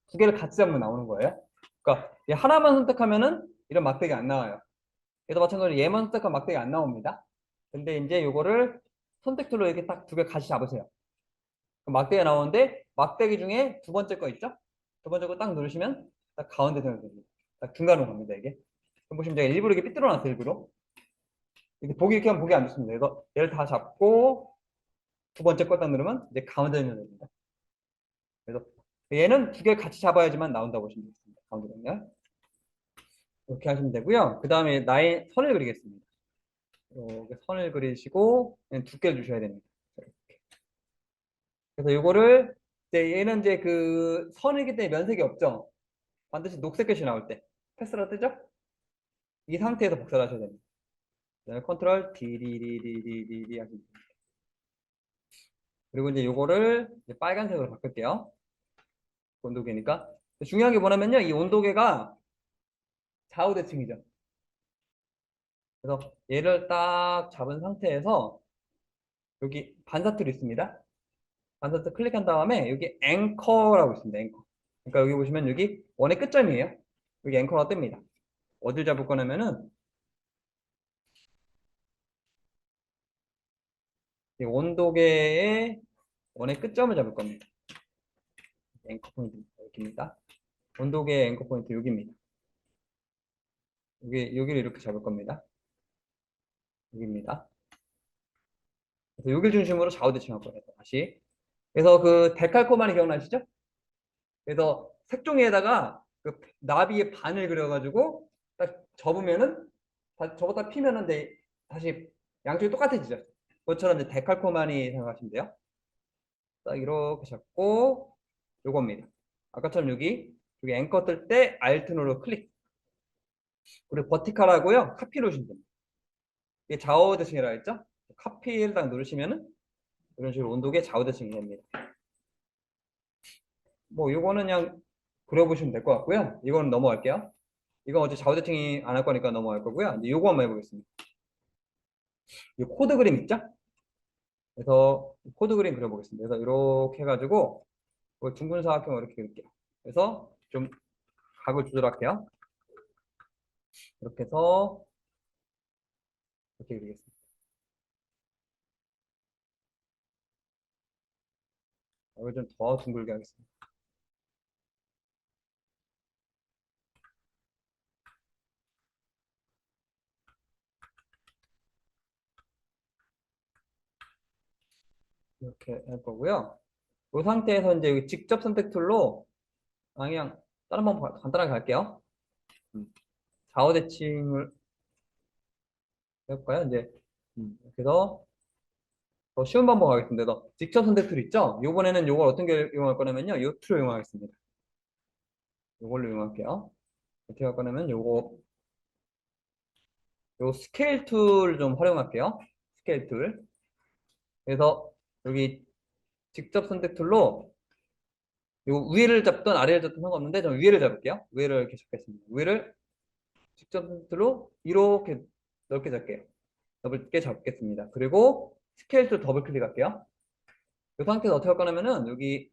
두 개를 같이 잡으면 나오는 거예요. 그러니까 하나만 선택하면은 이런 막대기 안 나와요. 그래서 마찬가지로 얘만 선택하면 막대기 안 나옵니다. 근데 이제 요거를 선택 툴로 이렇게 딱 두 개 같이 잡으세요. 그럼 막대기가 나오는데 막대기 중에 두 번째 거 있죠? 두 번째 거 딱 누르시면 딱 가운데 되는 겁니다. 딱 중간으로 갑니다, 이게. 그럼 보시면 제가 일부러 이렇게 삐뚤어 놨어요, 일부러. 이렇게 하면 보기 안 좋습니다. 그래서 얘를 다 잡고 두 번째 거 딱 누르면 이제 가운데 있는 겁니다. 그래서 얘는 두 개 같이 잡아야지만 나온다고 보시면 되겠습니다. 가운데 있는. 이렇게 하시면 되고요. 그 다음에 나의 선을 그리겠습니다. 이렇게 선을 그리시고 두께를 주셔야 됩니다. 이렇게. 그래서 이거를 이제 얘는 이제 그 선이기 때문에 면색이 없죠. 반드시 녹색 글씨 나올 때 패스라 뜨죠? 이 상태에서 복사를 하셔야 됩니다. 컨트롤 디디디디디디 하시면 됩니다. 그리고 이제 요거를 이제 빨간색으로 바꿀게요. 온도계니까. 중요한 게 뭐냐면요. 이 온도계가 좌우 대칭이죠. 그래서 얘를 딱 잡은 상태에서 여기 반사툴이 있습니다. 반사툴 클릭한 다음에 여기 앵커라고 있습니다. 앵커. 그러니까 여기 보시면 여기 원의 끝점이에요. 여기 앵커가 뜹니다. 어딜 잡을 거냐면은 이 온도계의 원의 끝점을 잡을 겁니다. 앵커 포인트 여기입니다. 온도계의 앵커 포인트 여기입니다. 여기를 이렇게 잡을 겁니다. 여기입니다. 그래서 여기를 중심으로 좌우 대칭할 거예요. 다시. 그래서 그 데칼코마니 기억나시죠? 그래서 색종이에다가 그 나비의 반을 그려가지고 딱 접으면은 접었다 피면은 다시 양쪽이 똑같아지죠. 그것처럼 이제 데칼코마니 생각하시면 돼요. 딱 이렇게 잡고 요겁니다. 아까처럼 여기 앵커 뜰 때 Alt 눌러 클릭. 그리고 버티컬하고요. 카피 누르시면 됩니다. 이게 좌우 대칭이라 했죠? 카피를 딱 누르시면은 이런 식으로 온도계 좌우 대칭이 됩니다. 뭐 이거는 그냥 그려보시면 될 것 같고요. 이거는 넘어갈게요. 이건 어제 좌우 대칭이 안 할 거니까 넘어갈 거고요. 이제 요거 한번 해보겠습니다. 이 코드 그림 있죠? 그래서 코드 그림 그려보겠습니다. 그래서 이렇게 해가지고 둥근 사각형을 이렇게 그릴게요. 그래서 좀 각을 조절할게요. 이렇게 해서 이렇게 그리겠습니다. 각을 좀 더 둥글게 하겠습니다. 이렇게 할 거고요. 이 상태에서 이제 여기 직접 선택 툴로 그냥 다른 번 간단하게 갈게요. 좌우 대칭을 해볼까요? 이제 그래서 더 쉬운 방법 가겠습니다. 그래서 직접 선택 툴 있죠? 이번에는 이걸 어떤 게 이용할 거냐면요. 이 툴을 이용하겠습니다. 이걸로 이용할게요. 어떻게 할 거냐면 요 스케일 툴 좀 활용할게요. 스케일 툴. 그래서 여기 직접 선택 툴로 요 위를 잡든 아래를 잡든 상관없는데 좀 위를 잡을게요. 위를 이렇게 잡겠습니다. 위를 직접 선택 툴로 이렇게 넓게 잡게요. 넓게 잡겠습니다. 그리고 스케일 툴 더블 클릭할게요. 이 상태에서 어떻게 할 거냐면은 여기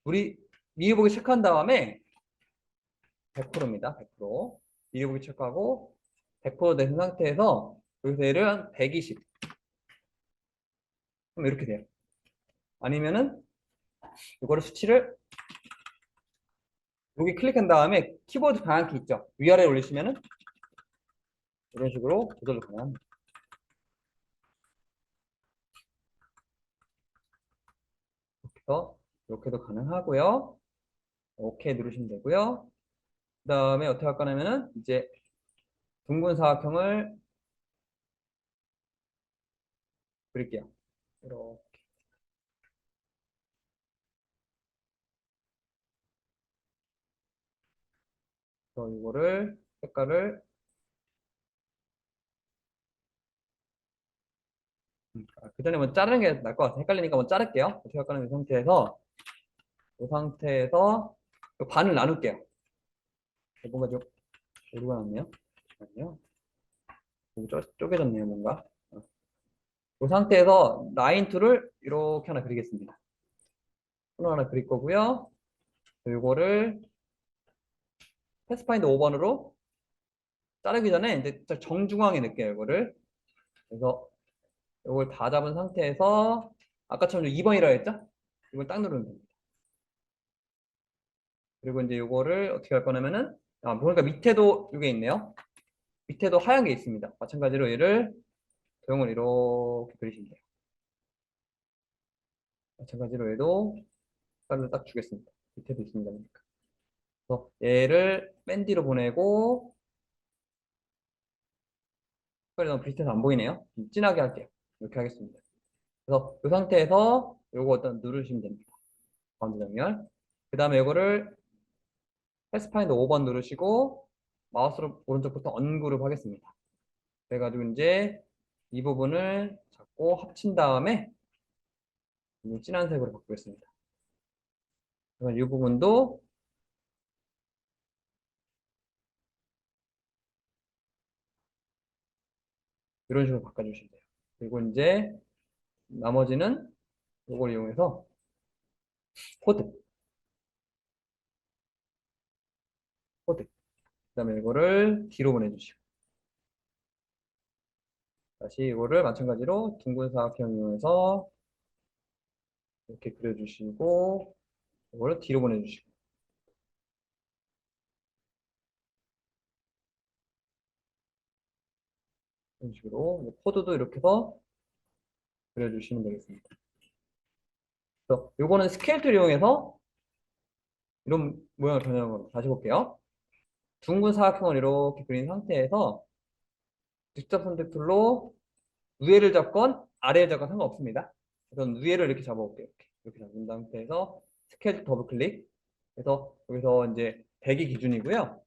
우리 미리 보기 체크한 다음에 100%입니다. 100%. 미리 보기 체크하고 100%된 상태에서 여기서 얘를 한 120. 그럼 이렇게 돼요. 아니면은 이거를 수치를 여기 클릭한 다음에 키보드 방향키 있죠? 위아래 올리시면은 이런 식으로 조절도 가능합니다. 그래서 이렇게도 가능하고요. 오케이 누르시면 되고요. 그 다음에 어떻게 할 거냐면은 이제 둥근 사각형을 그릴게요. 이렇게. 그래서 이거를 색깔을 그 전에 뭐 자르는 게 나을 것 같아요. 헷갈리니까 뭐 자를게요. 어떻게 할 거냐면 이 상태에서 반을 나눌게요. 뭔가 좀 오류가 났네요. 잠깐만요. 쪼개졌네요, 뭔가. 이 상태에서 라인 툴을 이렇게 하나 그리겠습니다. 하나 그릴 거고요. 이거를 패스파인더 5번으로 자르기 전에 이제 정중앙에 넣을게요, 이거를. 그래서 이걸 다 잡은 상태에서 아까처럼 2번이라 했죠? 이걸 딱 누르면 됩니다. 그리고 이제 이거를 어떻게 할 거냐면은 보니까 밑에도 이게 있네요. 밑에도 하얀 게 있습니다. 마찬가지로 얘를 도형을 이렇게 그리시면 돼요. 마찬가지로 얘도 색깔을 딱 주겠습니다. 밑에도 있습니다. 보니까. 그래서 얘를 맨 뒤로 보내고 색깔이 너무 비슷해서 안 보이네요. 좀 진하게 할게요. 이렇게 하겠습니다. 그래서 이 상태에서 요거 어떤 누르시면 됩니다. 가운데 정렬. 그 다음에 이거를 패스파인더 5번 누르시고 마우스로 오른쪽부터 언그룹 하겠습니다. 그래가지고 이제 이 부분을 잡고 합친 다음에 진한 색으로 바꾸겠습니다. 그래서 이 부분도 이런 식으로 바꿔주시면 돼요. 그리고 이제 나머지는 이걸 이용해서 코드, 코드. 그 다음에 이거를 뒤로 보내주시고 다시 이거를 마찬가지로 둥근 사각형 이용해서 이렇게 그려주시고 이거를 뒤로 보내주시고 이런 식으로 코드도 이렇게 해서 그려주시면 되겠습니다. 그래서 이거는 스케일 툴 이용해서 이런 모양을 변형한 겁니다. 다시 볼게요. 둥근 사각형을 이렇게 그린 상태에서 직접 선택 툴로 위에를 잡건 아래를 잡건 상관없습니다. 그래서 위에를 이렇게 잡아볼게요. 이렇게 잡은 상태에서 스케일 더블 클릭. 그래서 여기서 이제 100이 기준이고요.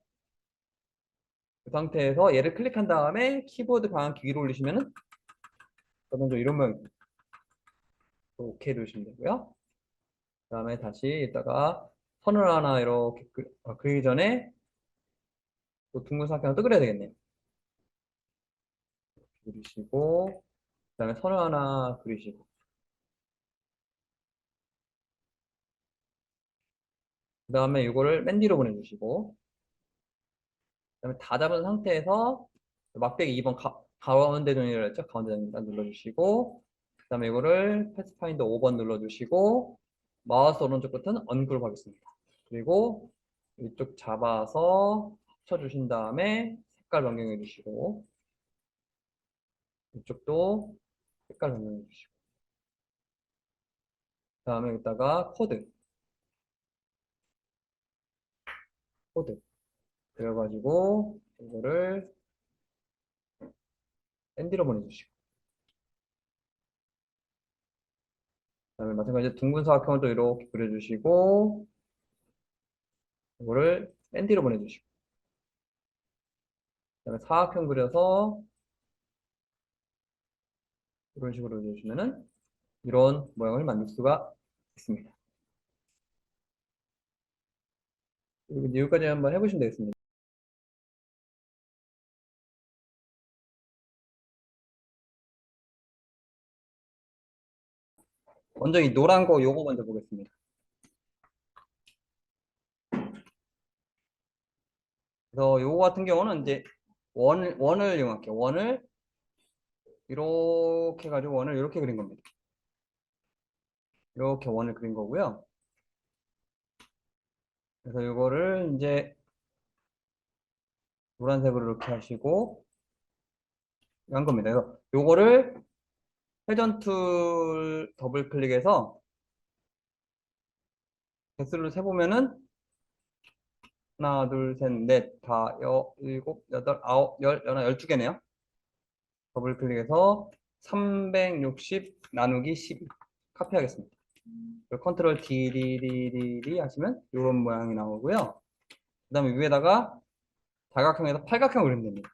그 상태에서 얘를 클릭한 다음에 키보드 방향키 위로 올리시면은 먼저 이런 모양 오케이 누르시면 되고요. 그 다음에 다시 이따가 선을 하나 이렇게 그리기 전에 또 둥근 삼각 하나 또 그려야 되겠네요. 그리시고 그 다음에 선을 하나 그리시고 그 다음에 이거를 맨 뒤로 보내주시고 그 다음에 다 잡은 상태에서 막대기 2번 가운데 존이라고 했죠? 가운데 존 눌러주시고 그 다음에 이거를 패스파인더 5번 눌러주시고 마우스 오른쪽 버튼 언그룹 하겠습니다. 그리고 이쪽 잡아서 합쳐주신 다음에 색깔 변경해 주시고 이쪽도 색깔 변경해 주시고 그 다음에 여기다가 코드 그래가지고 이거를 밴디로 보내주시고 그 다음에 마찬가지로 둥근 사각형을 이렇게 그려주시고 이거를 밴디로 보내주시고 그 다음에 사각형 그려서 이런 식으로 해주시면은 이런 모양을 만들 수가 있습니다. 그리고 이제 여기까지 한번 해보시면 되겠습니다. 먼저 이 노란 거 요거 먼저 보겠습니다. 그래서 요거 같은 경우는 이제 원을 이용할게요. 원을 이렇게 해가지고 원을 이렇게 그린 겁니다. 이렇게 원을 그린 거고요. 그래서 이거를 이제 노란색으로 이렇게 하시고 한 겁니다. 그래서 요거를 회전 툴 더블 클릭해서 개수를 세보면은 하나, 둘, 셋, 넷, 다, 일곱, 여덟, 아홉, 열, 12개네요. 더블 클릭해서 360 나누기 12 카피하겠습니다. 컨트롤 디리리리리 하시면 이런 모양이 나오고요. 그 다음에 위에다가 다각형에서 팔각형 그리면 됩니다.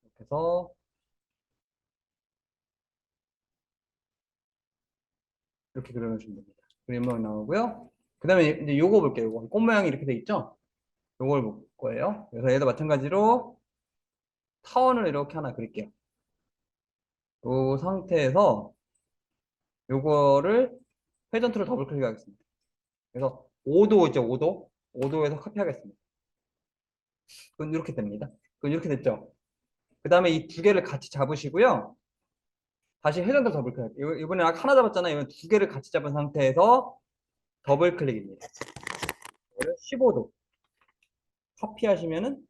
이렇게 해서 이렇게 그려주시면 됩니다. 그림 모양 나오고요. 그 다음에 이제 요거 볼게요. 요거 꽃 모양이 이렇게 돼 있죠? 요걸 볼 거예요. 그래서 얘도 마찬가지로 타원을 이렇게 하나 그릴게요. 이 상태에서 요거를 회전 툴을 더블 클릭하겠습니다. 그래서 5도 있죠, 5도. 5도에서 카피하겠습니다. 그건 이렇게 됩니다. 그건 이렇게 됐죠. 그 다음에 이 두 개를 같이 잡으시고요. 다시 회전 툴 더블 클릭. 이번에 아까 하나 잡았잖아요. 이번 두 개를 같이 잡은 상태에서 더블 클릭입니다. 15도 카피하시면은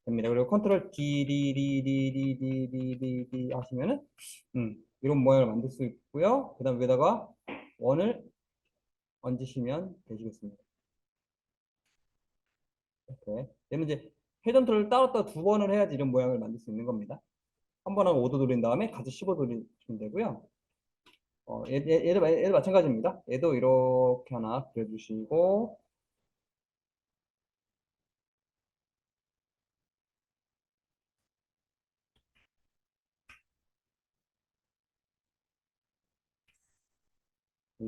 됩니다. 그리고 컨트롤 D 하시면은 이런 모양을 만들 수 있고요. 그 다음 위에다가 원을 얹으시면 되시겠습니다. 이렇게. 얘는 이제 회전 툴을 따로 두 번을 해야지 이런 모양을 만들 수 있는 겁니다. 한 번 하고 5도 돌린 다음에 같이 15도 돌리시면 되고요. 얘도 마찬가지입니다. 얘도 이렇게 하나 그려주시고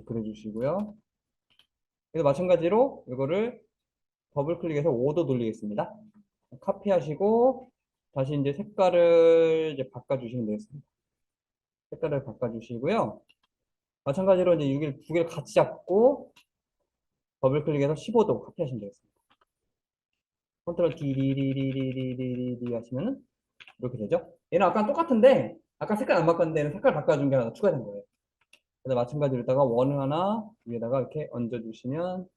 그려주시고요. 얘도 마찬가지로 이거를 더블 클릭해서 5도 돌리겠습니다. 카피하시고 다시 이제 색깔을 이제 바꿔주시면 되겠습니다. 색깔을 바꿔주시고요. 마찬가지로 이제 6일 두 개를 같이 잡고 더블 클릭해서 15도 카피하시면 되겠습니다. 컨트롤 디리리리리리리 하시면은 이렇게 되죠. 얘는 아까 똑같은데 아까 색깔 안 바꿨는데 얘는 색깔 바꿔준 게 하나 추가된 거예요. 그래서 마찬가지로 다가 원을 하나 위에다가 이렇게 얹어주시면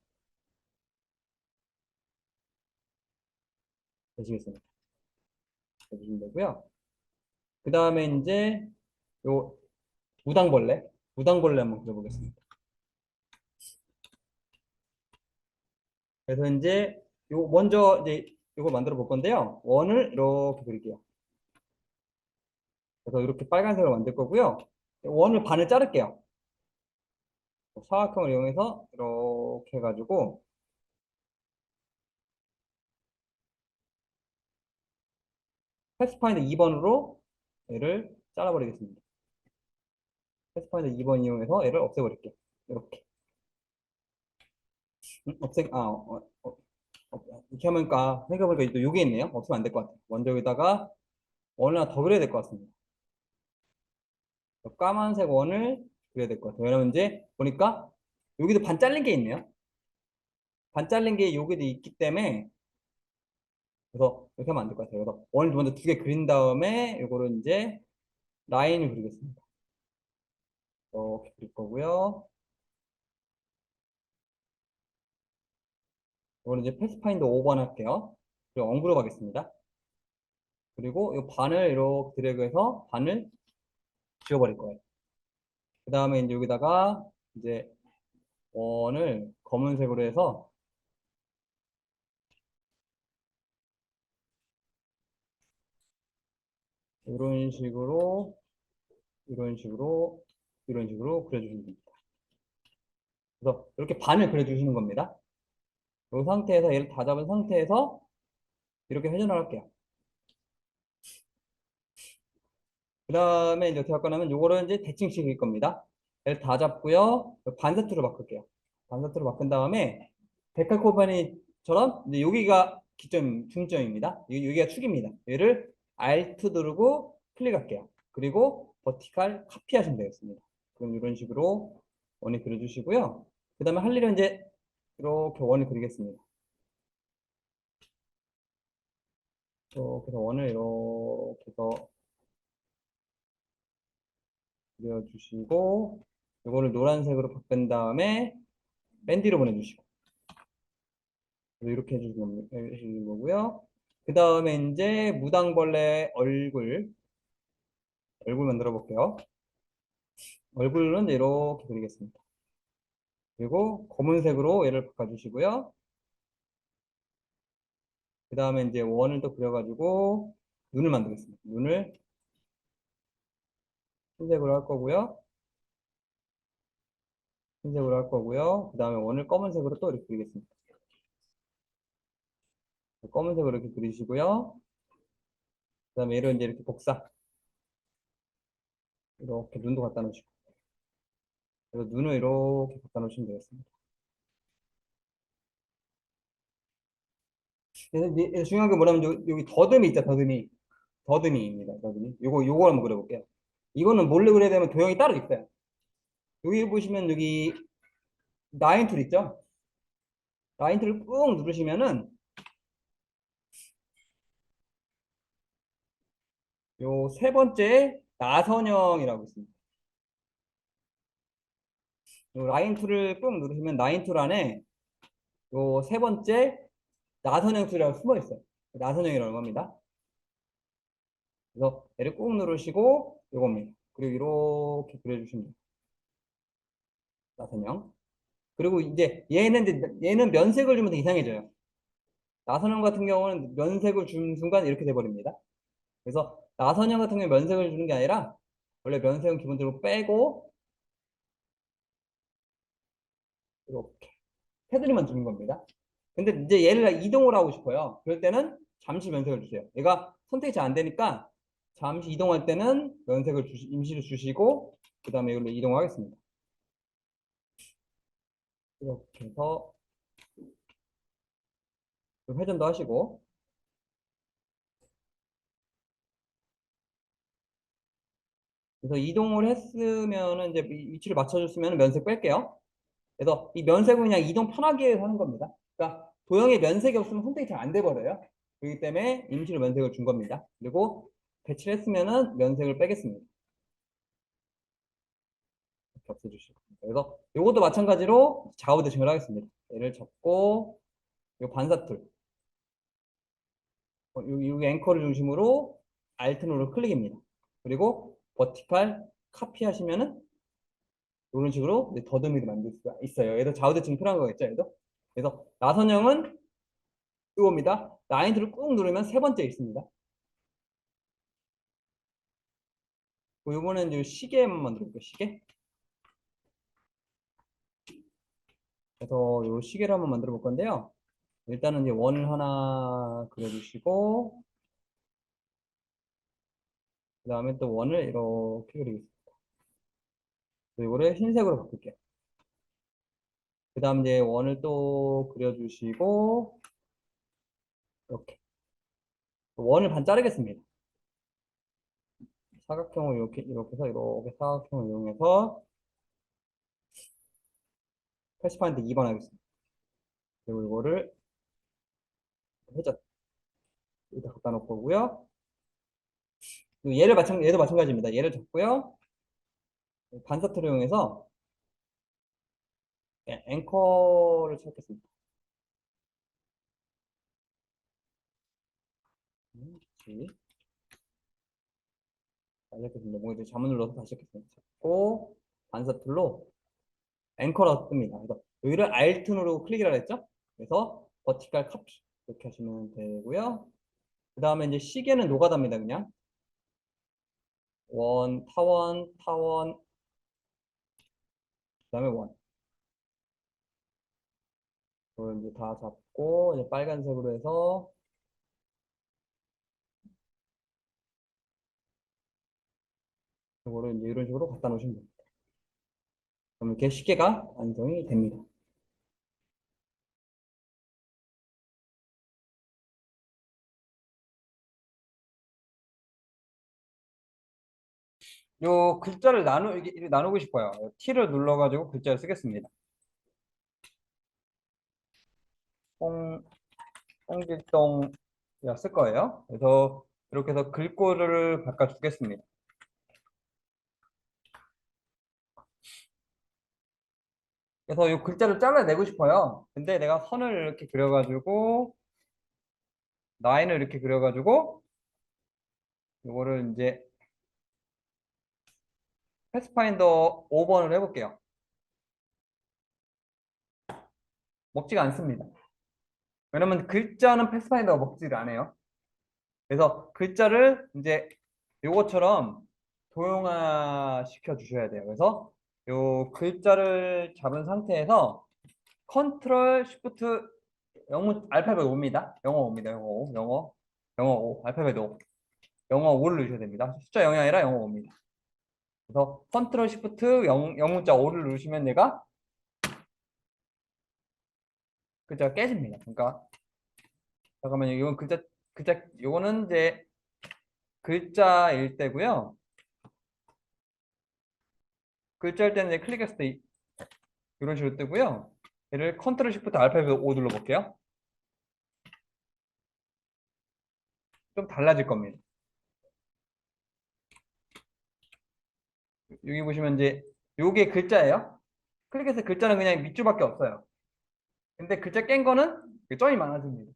되시겠습니다. 해주시면 되고요. 그 다음에 이제 요 무당벌레 한번 그려보겠습니다. 그래서 이제 요 먼저 이제 이거 만들어 볼 건데요. 원을 이렇게 그릴게요. 그래서 이렇게 빨간색을 만들 거고요. 원을 반을 자를게요. 사각형을 이용해서 이렇게 해가지고 패스파인더 2번으로 얘를 잘라버리겠습니다. 패스파인더 2번 이용해서 얘를 없애버릴게요. 이렇게. 이렇게 하니까 생각해보니까 또 요게 있네요. 없으면 안 될 것 같아요. 먼저 여기다가 원을 하나 더 그려야 될 것 같습니다. 까만색 원을 그려야 될 것 같아요. 왜냐면 이제 보니까 여기도 반 잘린 게 있네요. 반 잘린 게 여기도 있기 때문에 그래서 이렇게 하면 안 될 것 같아요. 그래서 원을 먼저 두 개 그린 다음에 이거를 이제 라인을 그리겠습니다. 이렇게 그릴 거고요. 이거는 이제 패스파인더 5번 할게요. 그리고 엉그로 가겠습니다. 그리고 이 반을 이렇게 드래그해서 반을 지워버릴 거예요. 그 다음에 이제 여기다가 이제 원을 검은색으로 해서 이런 식으로 이런 식으로 이런 식으로 그려주시면 됩니다. 그래서 이렇게 반을 그려주시는 겁니다. 이 상태에서 얘를 다 잡은 상태에서 이렇게 회전을 할게요. 그 다음에 이제 어떻게 할 거냐면 요거를 이제 대칭시킬 겁니다. 얘를 다 잡고요. 반사투로 바꿀게요. 반사투로 바꾼 다음에 데칼코바니처럼 이제 여기가 기점, 중점입니다. 여기가 축입니다. 얘를 Alt 누르고 클릭할게요. 그리고 버티칼 카피하시면 되겠습니다. 그럼 이런 식으로 원을 그려주시고요. 그 다음에 할 일은 이제 이렇게 원을 그리겠습니다. 이렇게 해서 원을 이렇게 해서 그려주시고 이거를 노란색으로 바꾼 다음에 맨 뒤로 보내주시고 이렇게 해주시는 거고요. 그 다음에 이제 무당벌레 얼굴 만들어 볼게요. 얼굴은 이제 이렇게 그리겠습니다. 그리고 검은색으로 얘를 바꿔주시고요. 그 다음에 이제 원을 또 그려가지고 눈을 만들겠습니다. 눈을 흰색으로 할 거고요. 흰색으로 할 거고요. 그 다음에 원을 검은색으로 또 이렇게 그리겠습니다. 검은색으로 이렇게 그리시고요. 그 다음에 얘를 이제 이렇게 복사. 이렇게 눈도 갖다 놓으시고. 그래서 눈을 이렇게 갖다 놓으시면 되겠습니다. 그래서 이제 중요한 게 뭐냐면 여기 더듬이 있죠, 더듬이. 더듬이입니다, 더듬이. 요거 한번 그려볼게요. 이거는 뭘로 그려야 되면 도형이 따로 있어요. 여기 보시면 여기 라인 툴 있죠? 라인 툴을 꾹 누르시면은 요 세 번째 나선형이라고 있습니다. 요 라인 툴을 꾹 누르시면 라인 툴 안에 요 세 번째 나선형 툴이라고 숨어 있어요. 나선형이라는 겁니다. 그래서 얘를 꾹 누르시고 요겁니다. 그리고 이렇게 그려주시면 돼요. 나선형. 그리고 이제 얘는 면색을 주면 더 이상해져요. 나선형 같은 경우는 면색을 준 순간 이렇게 돼버립니다. 그래서 나선형 같은 경우에 면색을 주는 게 아니라 원래 면색은 기본적으로 빼고 이렇게 테두리만 주는 겁니다. 근데 이제 얘를 이동을 하고 싶어요. 그럴 때는 잠시 면색을 주세요. 얘가 선택이 잘 안 되니까 잠시 이동할 때는 면색을 임시로 주시고 그 다음에 이걸로 이동하겠습니다. 이렇게 해서 회전도 하시고 그래서 이동을 했으면은 이제 위치를 맞춰줬으면 면색 뺄게요. 그래서 이 면색은 그냥 이동 편하게 해서 하는 겁니다. 그러니까 도형에 면색이 없으면 선택이 잘 안 돼버려요. 그렇기 때문에 임시로 면색을 준 겁니다. 그리고 배치를 했으면은 면색을 빼겠습니다. 이렇게 없애주시고. 그래서 이것도 마찬가지로 좌우 대칭을 하겠습니다. 얘를 잡고 이 반사툴, 여기 앵커를 중심으로 Alt 누르 클릭입니다. 그리고 버티칼 카피하시면은 이런 식으로 더듬이를 만들 수가 있어요. 얘도 좌우 대칭 필요한 거겠죠, 얘도. 그래서 나선형은 이겁니다. 라인들을 꾹 누르면 세 번째 있습니다. 이번엔 이제 시계만 만들어볼게요. 시계. 그래서 요 시계를 한번 만들어 볼 건데요. 일단은 이제 원을 하나 그려주시고, 그 다음에 또 원을 이렇게 그리겠습니다. 이거를 흰색으로 바꿀게요. 그 다음 이제 원을 또 그려주시고, 이렇게. 원을 반 자르겠습니다. 사각형을 이렇게 해서, 이렇게 사각형을 이용해서, 패스파인드 2번 하겠습니다. 그리고 이거를 해적, 여기다 갖다 놓을 거고요. 얘도 마찬가지입니다. 얘를 잡고요. 반사투를 이용해서 앵커를 찾겠습니다. 그렇지. 알겠습니다. 뭐 이제 잘못 눌러서 다시 했겠습니다. 잡고 반사툴로 앵커라고 뜹니다. 그래서 여기를 Alt 누르고 클릭이라 했죠? 그래서 버티컬 카피 이렇게 하시면 되고요. 그 다음에 이제 시계는 노가다입니다. 그냥 원, 타원, 타원, 그 다음에 원. 이걸 이제 다 잡고 이제 빨간색으로 해서 이거를 이제 이런 식으로 갖다 놓으시면 됩니다. 그럼 이렇게 시계가 완성이 됩니다. 요 글자를 이렇게 나누고 싶어요. T를 눌러가지고 글자를 쓰겠습니다. 홍, 홍길동 쓸 거예요. 그래서 이렇게 해서 글꼴을 바꿔주겠습니다. 그래서 이 글자를 잘라내고 싶어요. 근데 내가 선을 이렇게 그려가지고 라인을 이렇게 그려가지고 이거를 이제 패스파인더 5번을 해볼게요. 먹지가 않습니다. 왜냐면 글자는 패스파인더가 먹지를 않아요. 그래서 글자를 이제 요것처럼 도형화 시켜 주셔야 돼요. 그래서 요 글자를 잡은 상태에서 컨트롤 쉬프트 영문 알파벳 5입니다. 영어 5입니다. 영어 5. 영어 5. 알파벳 5. 영어 5를 누르셔야 됩니다. 숫자 0이 아니라 영어 5입니다. 그래서 컨트롤 쉬프트 영문자 5를 누르시면 얘가 글자가 깨집니다. 그러니까 잠깐만요. 이건 글자 요거는 이제 글자일 때고요. 글자일 때는 이제 클릭했을 때 이런 식으로 뜨고요. 얘를 컨트롤 쉬프트 알파벳 5 눌러볼게요. 좀 달라질 겁니다. 여기 보시면 이제 요게 글자예요. 클릭해서 글자는 그냥 밑줄밖에 없어요. 근데 글자 깬 거는 점이 많아집니다.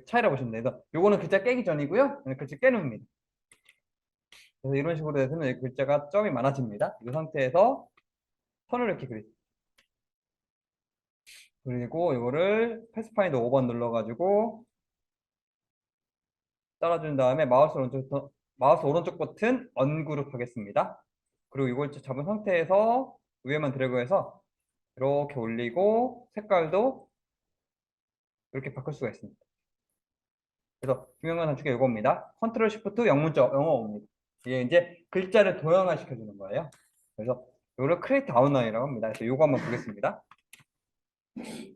차이라고 보시면 돼요. 그래서 요거는 글자 깨기 전이고요. 얘는 글자 깨는 겁니다. 그래서 이런 식으로 해서는 글자가 점이 많아집니다. 이 상태에서 선을 이렇게 그리고 이거를 패스파인더 5번 눌러가지고 따라준 다음에 마우스 오른쪽 버튼 언그룹 하겠습니다. 그리고 이걸 잡은 상태에서 위에만 드래그해서 이렇게 올리고 색깔도 이렇게 바꿀 수가 있습니다. 그래서 중요한 단축이 이겁니다. 컨트롤 시프트 영문자 영어 5입니다. 이게 이제 글자를 도형화 시켜주는 거예요. 그래서 이거를 크리에이트 아웃라인이라고 합니다. 그래서 이거 한번 보겠습니다.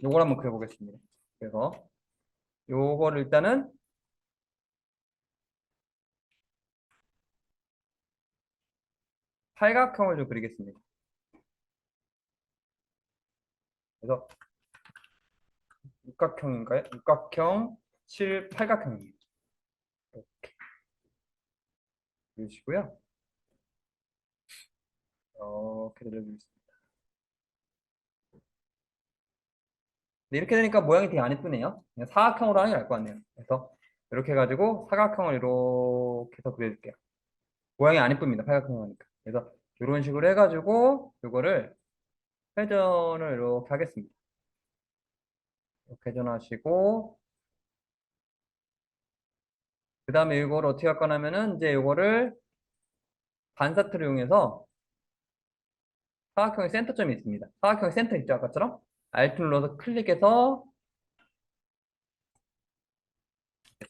요걸 한번 그려보겠습니다. 그래서 요거를 일단은 팔각형을 좀 그리겠습니다. 그래서 육각형인가요? 육각형, 8각형입니다. 이렇게 그리시고요. 이렇게 늘려주겠습니다. 네, 이렇게 되니까 모양이 되게 안 예쁘네요. 그냥 사각형으로 하는 게 나을 것 같네요. 그래서 이렇게 해가지고 사각형을 이렇게 해서 그려줄게요. 모양이 안 예쁩니다. 팔각형으로 하니까. 그래서 이런 식으로 해가지고 이거를 회전을 이렇게 하겠습니다. 이렇게 회전하시고 그 다음에 이걸 어떻게 할 거냐면은 이제 이거를 반사틀을 이용해서 사각형의 센터점이 있습니다. 사각형의 센터 있죠, 아까처럼? Alt 눌러서 클릭해서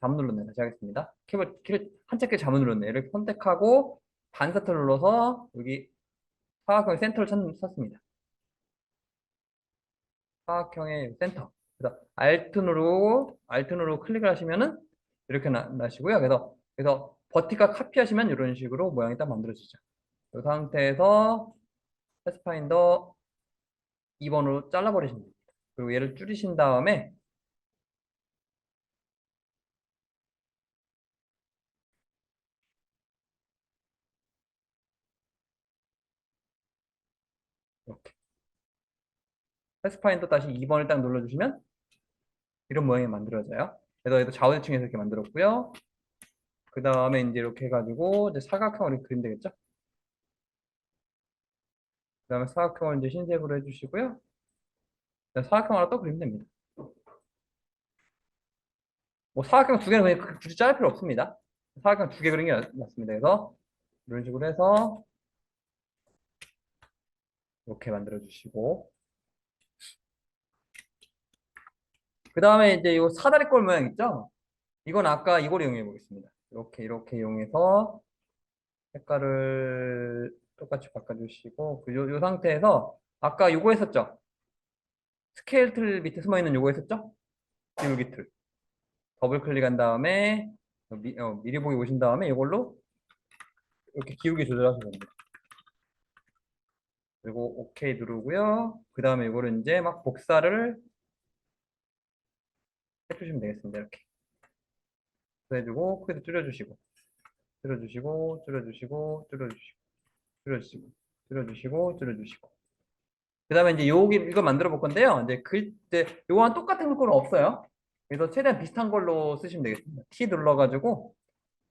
잘못 눌렀네. 다시 하겠습니다. 키를 한참길 잘못 눌렀네. 이렇게 선택하고 반사틀 눌러서 여기 사각형의 센터를 찾습니다. 사각형의 센터. 그래서 Alt 누르고 클릭을 하시면은 이렇게 나시고요. 그래서 버티컬 카피하시면 이런 식으로 모양이 딱 만들어지죠. 이 상태에서 패스파인더 2번으로 잘라버리시면 됩니다. 그리고 얘를 줄이신 다음에 이렇게 패스파인더 다시 2번을 딱 눌러주시면 이런 모양이 만들어져요. 그래서 얘도 좌우대칭해서 이렇게 만들었고요. 그 다음에 이제 이렇게 해가지고 이제 사각형을 이렇게 그리면 되겠죠? 그 다음에 사각형을 이제 흰색으로 해주시고요. 사각형 하나 또 그리면 됩니다. 뭐 사각형 두 개는 그냥 굳이 자를 필요 없습니다. 사각형 두 개 그리는 게 맞습니다. 그래서 이런 식으로 해서 이렇게 만들어 주시고 그 다음에 이제 이 사다리꼴 모양 있죠? 이건 아까 이걸 이용해 보겠습니다. 이렇게 이용해서 색깔을 똑같이 바꿔주시고 요 상태에서 아까 요거 했었죠? 스케일 틀 밑에 숨어있는 요거 했었죠? 기울기 틀 더블 클릭한 다음에 미리 보기 오신 다음에 이걸로 이렇게 기울기 조절하시면 됩니다. 그리고 OK 누르고요. 그 다음에 이거를 이제 막 복사를 해주시면 되겠습니다. 이렇게 해주고 크기도 줄여주시고 줄여주시고 줄여주시고 줄여주시고 줄여주시고 줄여주시고 줄여주시고 그 다음에 이제 여기 이거 만들어 볼 건데요. 이제 요거랑 똑같은 건 없어요. 그래서 최대한 비슷한 걸로 쓰시면 되겠습니다. T 눌러가지고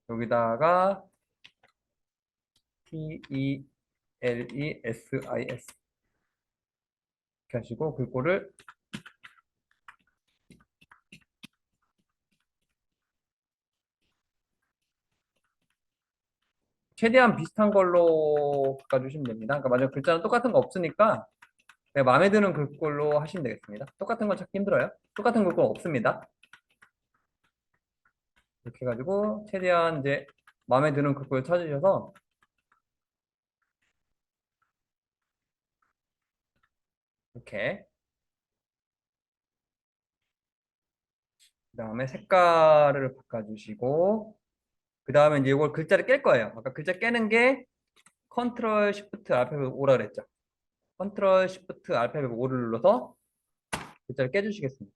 여기다가 TELESIS 이렇게 하시고 글꼴을 최대한 비슷한 걸로 바꿔주시면 됩니다. 그러니까 만약 글자는 똑같은 거 없으니까 마음에 드는 글꼴로 하시면 되겠습니다. 똑같은 건 찾기 힘들어요. 똑같은 글꼴 없습니다. 이렇게 해가지고 최대한 이제 마음에 드는 글꼴을 찾으셔서 이렇게 그 다음에 색깔을 바꿔주시고 그 다음에 이제 이걸 글자를 깰 거예요. 아까 글자 깨는 게 컨트롤 시프트 알파벳 O라 그랬죠. 컨트롤 시프트 알파벳 O를 눌러서 글자를 깨주시겠습니다.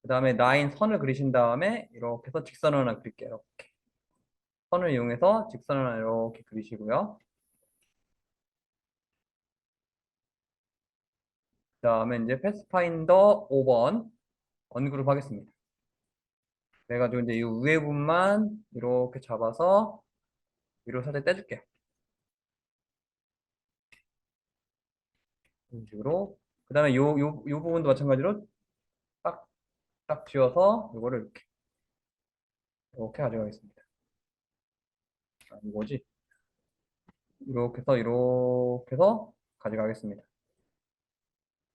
그 다음에 라인 선을 그리신 다음에 이렇게 해서 직선을 하나 그릴게요. 이렇게 선을 이용해서 직선을 하나 이렇게 그리시고요. 그 다음에 이제 패스파인더 5번 언그룹 하겠습니다. 그래가지고 이제 이 위에 부분만 이렇게 잡아서 위로 살짝 떼줄게요. 이런 식으로. 그 다음에 요 부분도 마찬가지로 딱, 딱 지워서 이거를 이렇게 가져가겠습니다. 아, 이거지? 이렇게 해서 가져가겠습니다.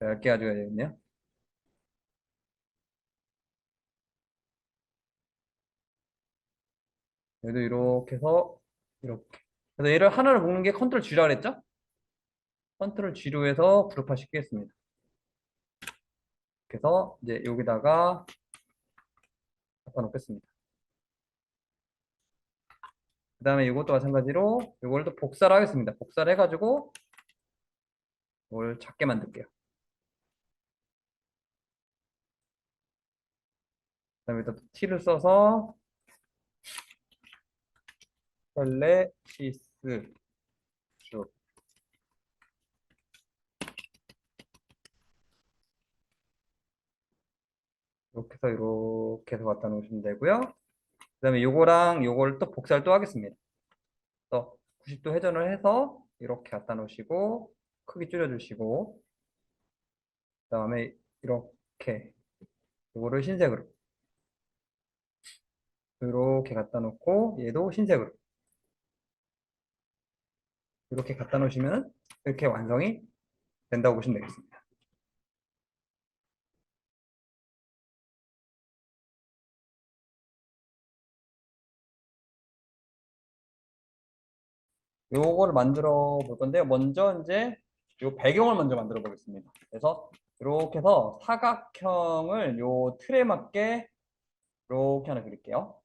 얇게 가져가야 되겠네요. 얘도 이렇게 해서 이렇게. 그래서 얘를 하나를 묶는 게 컨트롤 G라 그랬죠? 컨트롤 G로 해서 그룹화 시키겠습니다. 그래서 이제 여기다가 갖다 놓겠습니다. 그 다음에 이것도 마찬가지로 이걸 또 복사를 하겠습니다. 복사를 해가지고 이걸 작게 만들게요. 그 다음에 또 T를 써서 셀레시스 쭉 이렇게 해서 이렇게 해서 갖다 놓으시면 되고요. 그 다음에 요거랑 요걸 또 복사를 또 하겠습니다. 또 90도 회전을 해서 이렇게 갖다 놓으시고 크기 줄여주시고 그 다음에 이렇게 요거를 흰색으로 이렇게 갖다 놓고 얘도 흰색으로 이렇게 갖다 놓으시면 이렇게 완성이 된다고 보시면 되겠습니다. 요거를 만들어 볼 건데요. 먼저 이제 요 배경을 먼저 만들어 보겠습니다. 그래서 이렇게 해서 사각형을 요 틀에 맞게 이렇게 하나 그릴게요.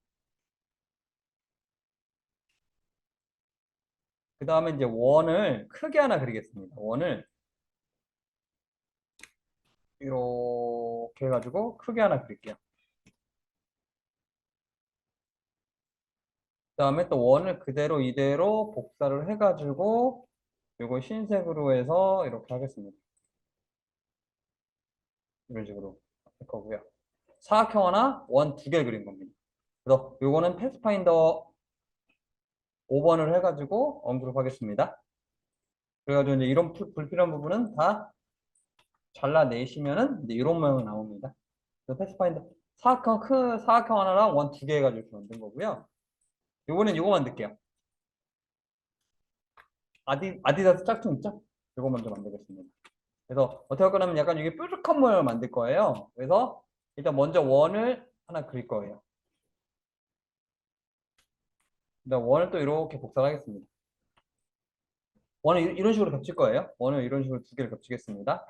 그 다음에 이제 원을 크게 하나 그리겠습니다. 원을 이렇게 해가지고 크게 하나 그릴게요. 그 다음에 또 원을 그대로 이대로 복사를 해가지고 요거 흰색으로 해서 이렇게 하겠습니다. 이런 식으로 할 거고요. 사각형 하나, 원 두 개 그린 겁니다. 그래서 요거는 패스파인더 5번을 해가지고 언그룹 하겠습니다. 그래가지고 이제 이런 불필요한 부분은 다 잘라내시면은 이제 이런 모양이 나옵니다. 그래서 패스파인더 사각형 하나랑 원 두 개 해가지고 이렇게 만든 거고요. 요거는 요거 만들게요. 아디다스 짝퉁 있죠? 요거 먼저 만들겠습니다. 그래서 어떻게 할 거냐면 약간 이게 뾰족한 모양을 만들 거예요. 그래서 일단 먼저 원을 하나 그릴 거예요. 일단 원을 또 이렇게 복사를 하겠습니다. 원을 이런 식으로 겹칠 거예요. 원을 이런 식으로 두 개를 겹치겠습니다.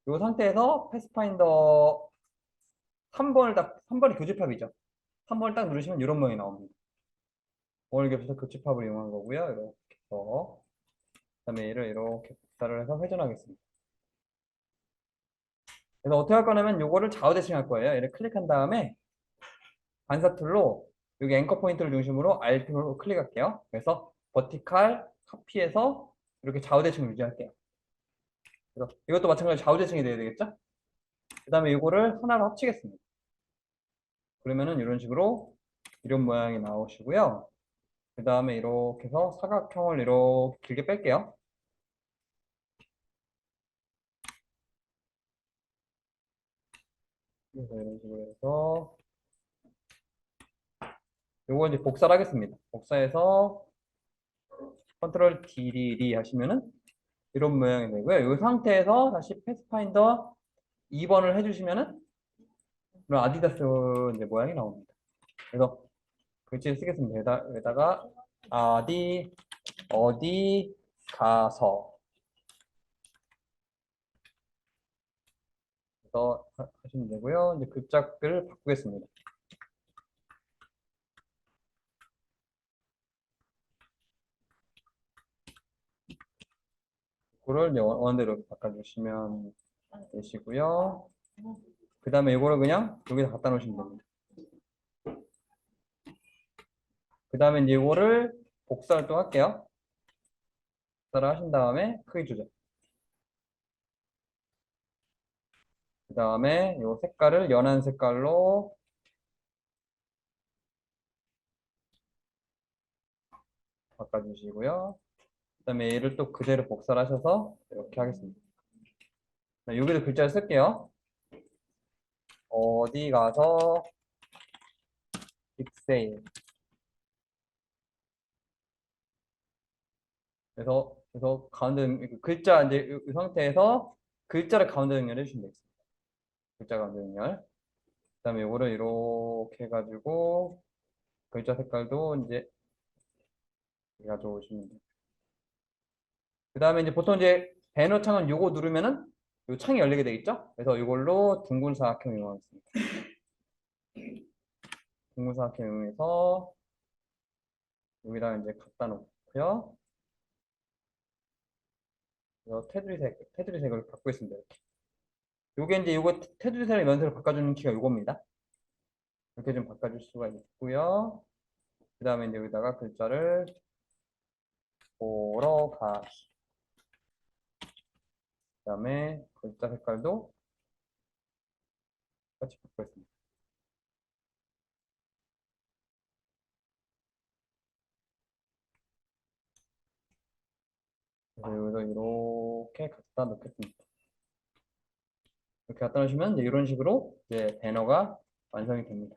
이 상태에서 패스파인더 3번이 교집합이죠. 3번을 딱 누르시면 이런 모양이 나옵니다. 원을 겹쳐서 교집합을 이용한 거고요. 이렇게 해서 그다음에 얘를 이렇게 복사를 해서 회전하겠습니다. 그래서 어떻게 할 거냐면 요거를 좌우 대칭할 거예요. 얘를 클릭한 다음에 반사 툴로 여기 앵커 포인트를 중심으로 Alt로 클릭할게요. 그래서 버티칼 카피해서 이렇게 좌우 대칭을 유지할게요. 그래서 이것도 마찬가지로 좌우 대칭이 돼야 되겠죠? 그 다음에 이거를 하나로 합치겠습니다. 그러면은 이런 식으로 이런 모양이 나오시고요. 그 다음에 이렇게 해서 사각형을 이렇게 길게 뺄게요. 그래서 이런 식으로 해서 요거 이제 복사를 하겠습니다. 복사해서 컨트롤 DDD 하시면은 이런 모양이 되고요. 이 상태에서 다시 패스파인더 2번을 해주시면은 이런 아디다스 이제 모양이 나옵니다. 그래서 글씨를 쓰겠습니다. 여기다가 아디 어디 가서 그래서 하시면 되고요. 이제 글자를 바꾸겠습니다. 그거를 이제 원대로 바꿔주시면 되시고요. 그 다음에 이거를 그냥 여기다 갖다 놓으시면 됩니다. 그 다음에 이제 이거를 복사를 또 할게요. 복사를 하신 다음에 크기 조절. 그 다음에 이 색깔을 연한 색깔로 바꿔주시고요. 그 다음에 얘를 또 그대로 복사를 하셔서 이렇게 하겠습니다. 여기도 글자를 쓸게요. 어디 가서 빅세일. 그래서 가운데 글자 이제 이 상태에서 글자를 가운데 연결해 주시면 되겠습니다. 글자 가운데 연결. 그다음에 이거를 이렇게 해가지고 글자 색깔도 이제 가져오시면 돼요. 그다음에 이제 보통 이제 배너 창은 요거 누르면은 요 창이 열리게 되겠죠? 그래서 이걸로 둥근 사각형 이용하겠습니다. 둥근 사각형 이용해서 여기다 이제 갖다 놓고요. 그래서 테두리 색을 바꾸겠습니다. 이렇게. 요게 이제 요거 테두리 색의 면색을 바꿔주는 키가 요겁니다. 이렇게 좀 바꿔줄 수가 있고요. 그 다음에 이제 여기다가 글자를 보러 가시. 그 다음에 글자 색깔도 같이 바꾸겠습니다. 그래서 여기서 이렇게 갖다 놓겠습니다. 이렇게 갖다 놓으시면 이제 이런 식으로 이제 배너가 완성이 됩니다.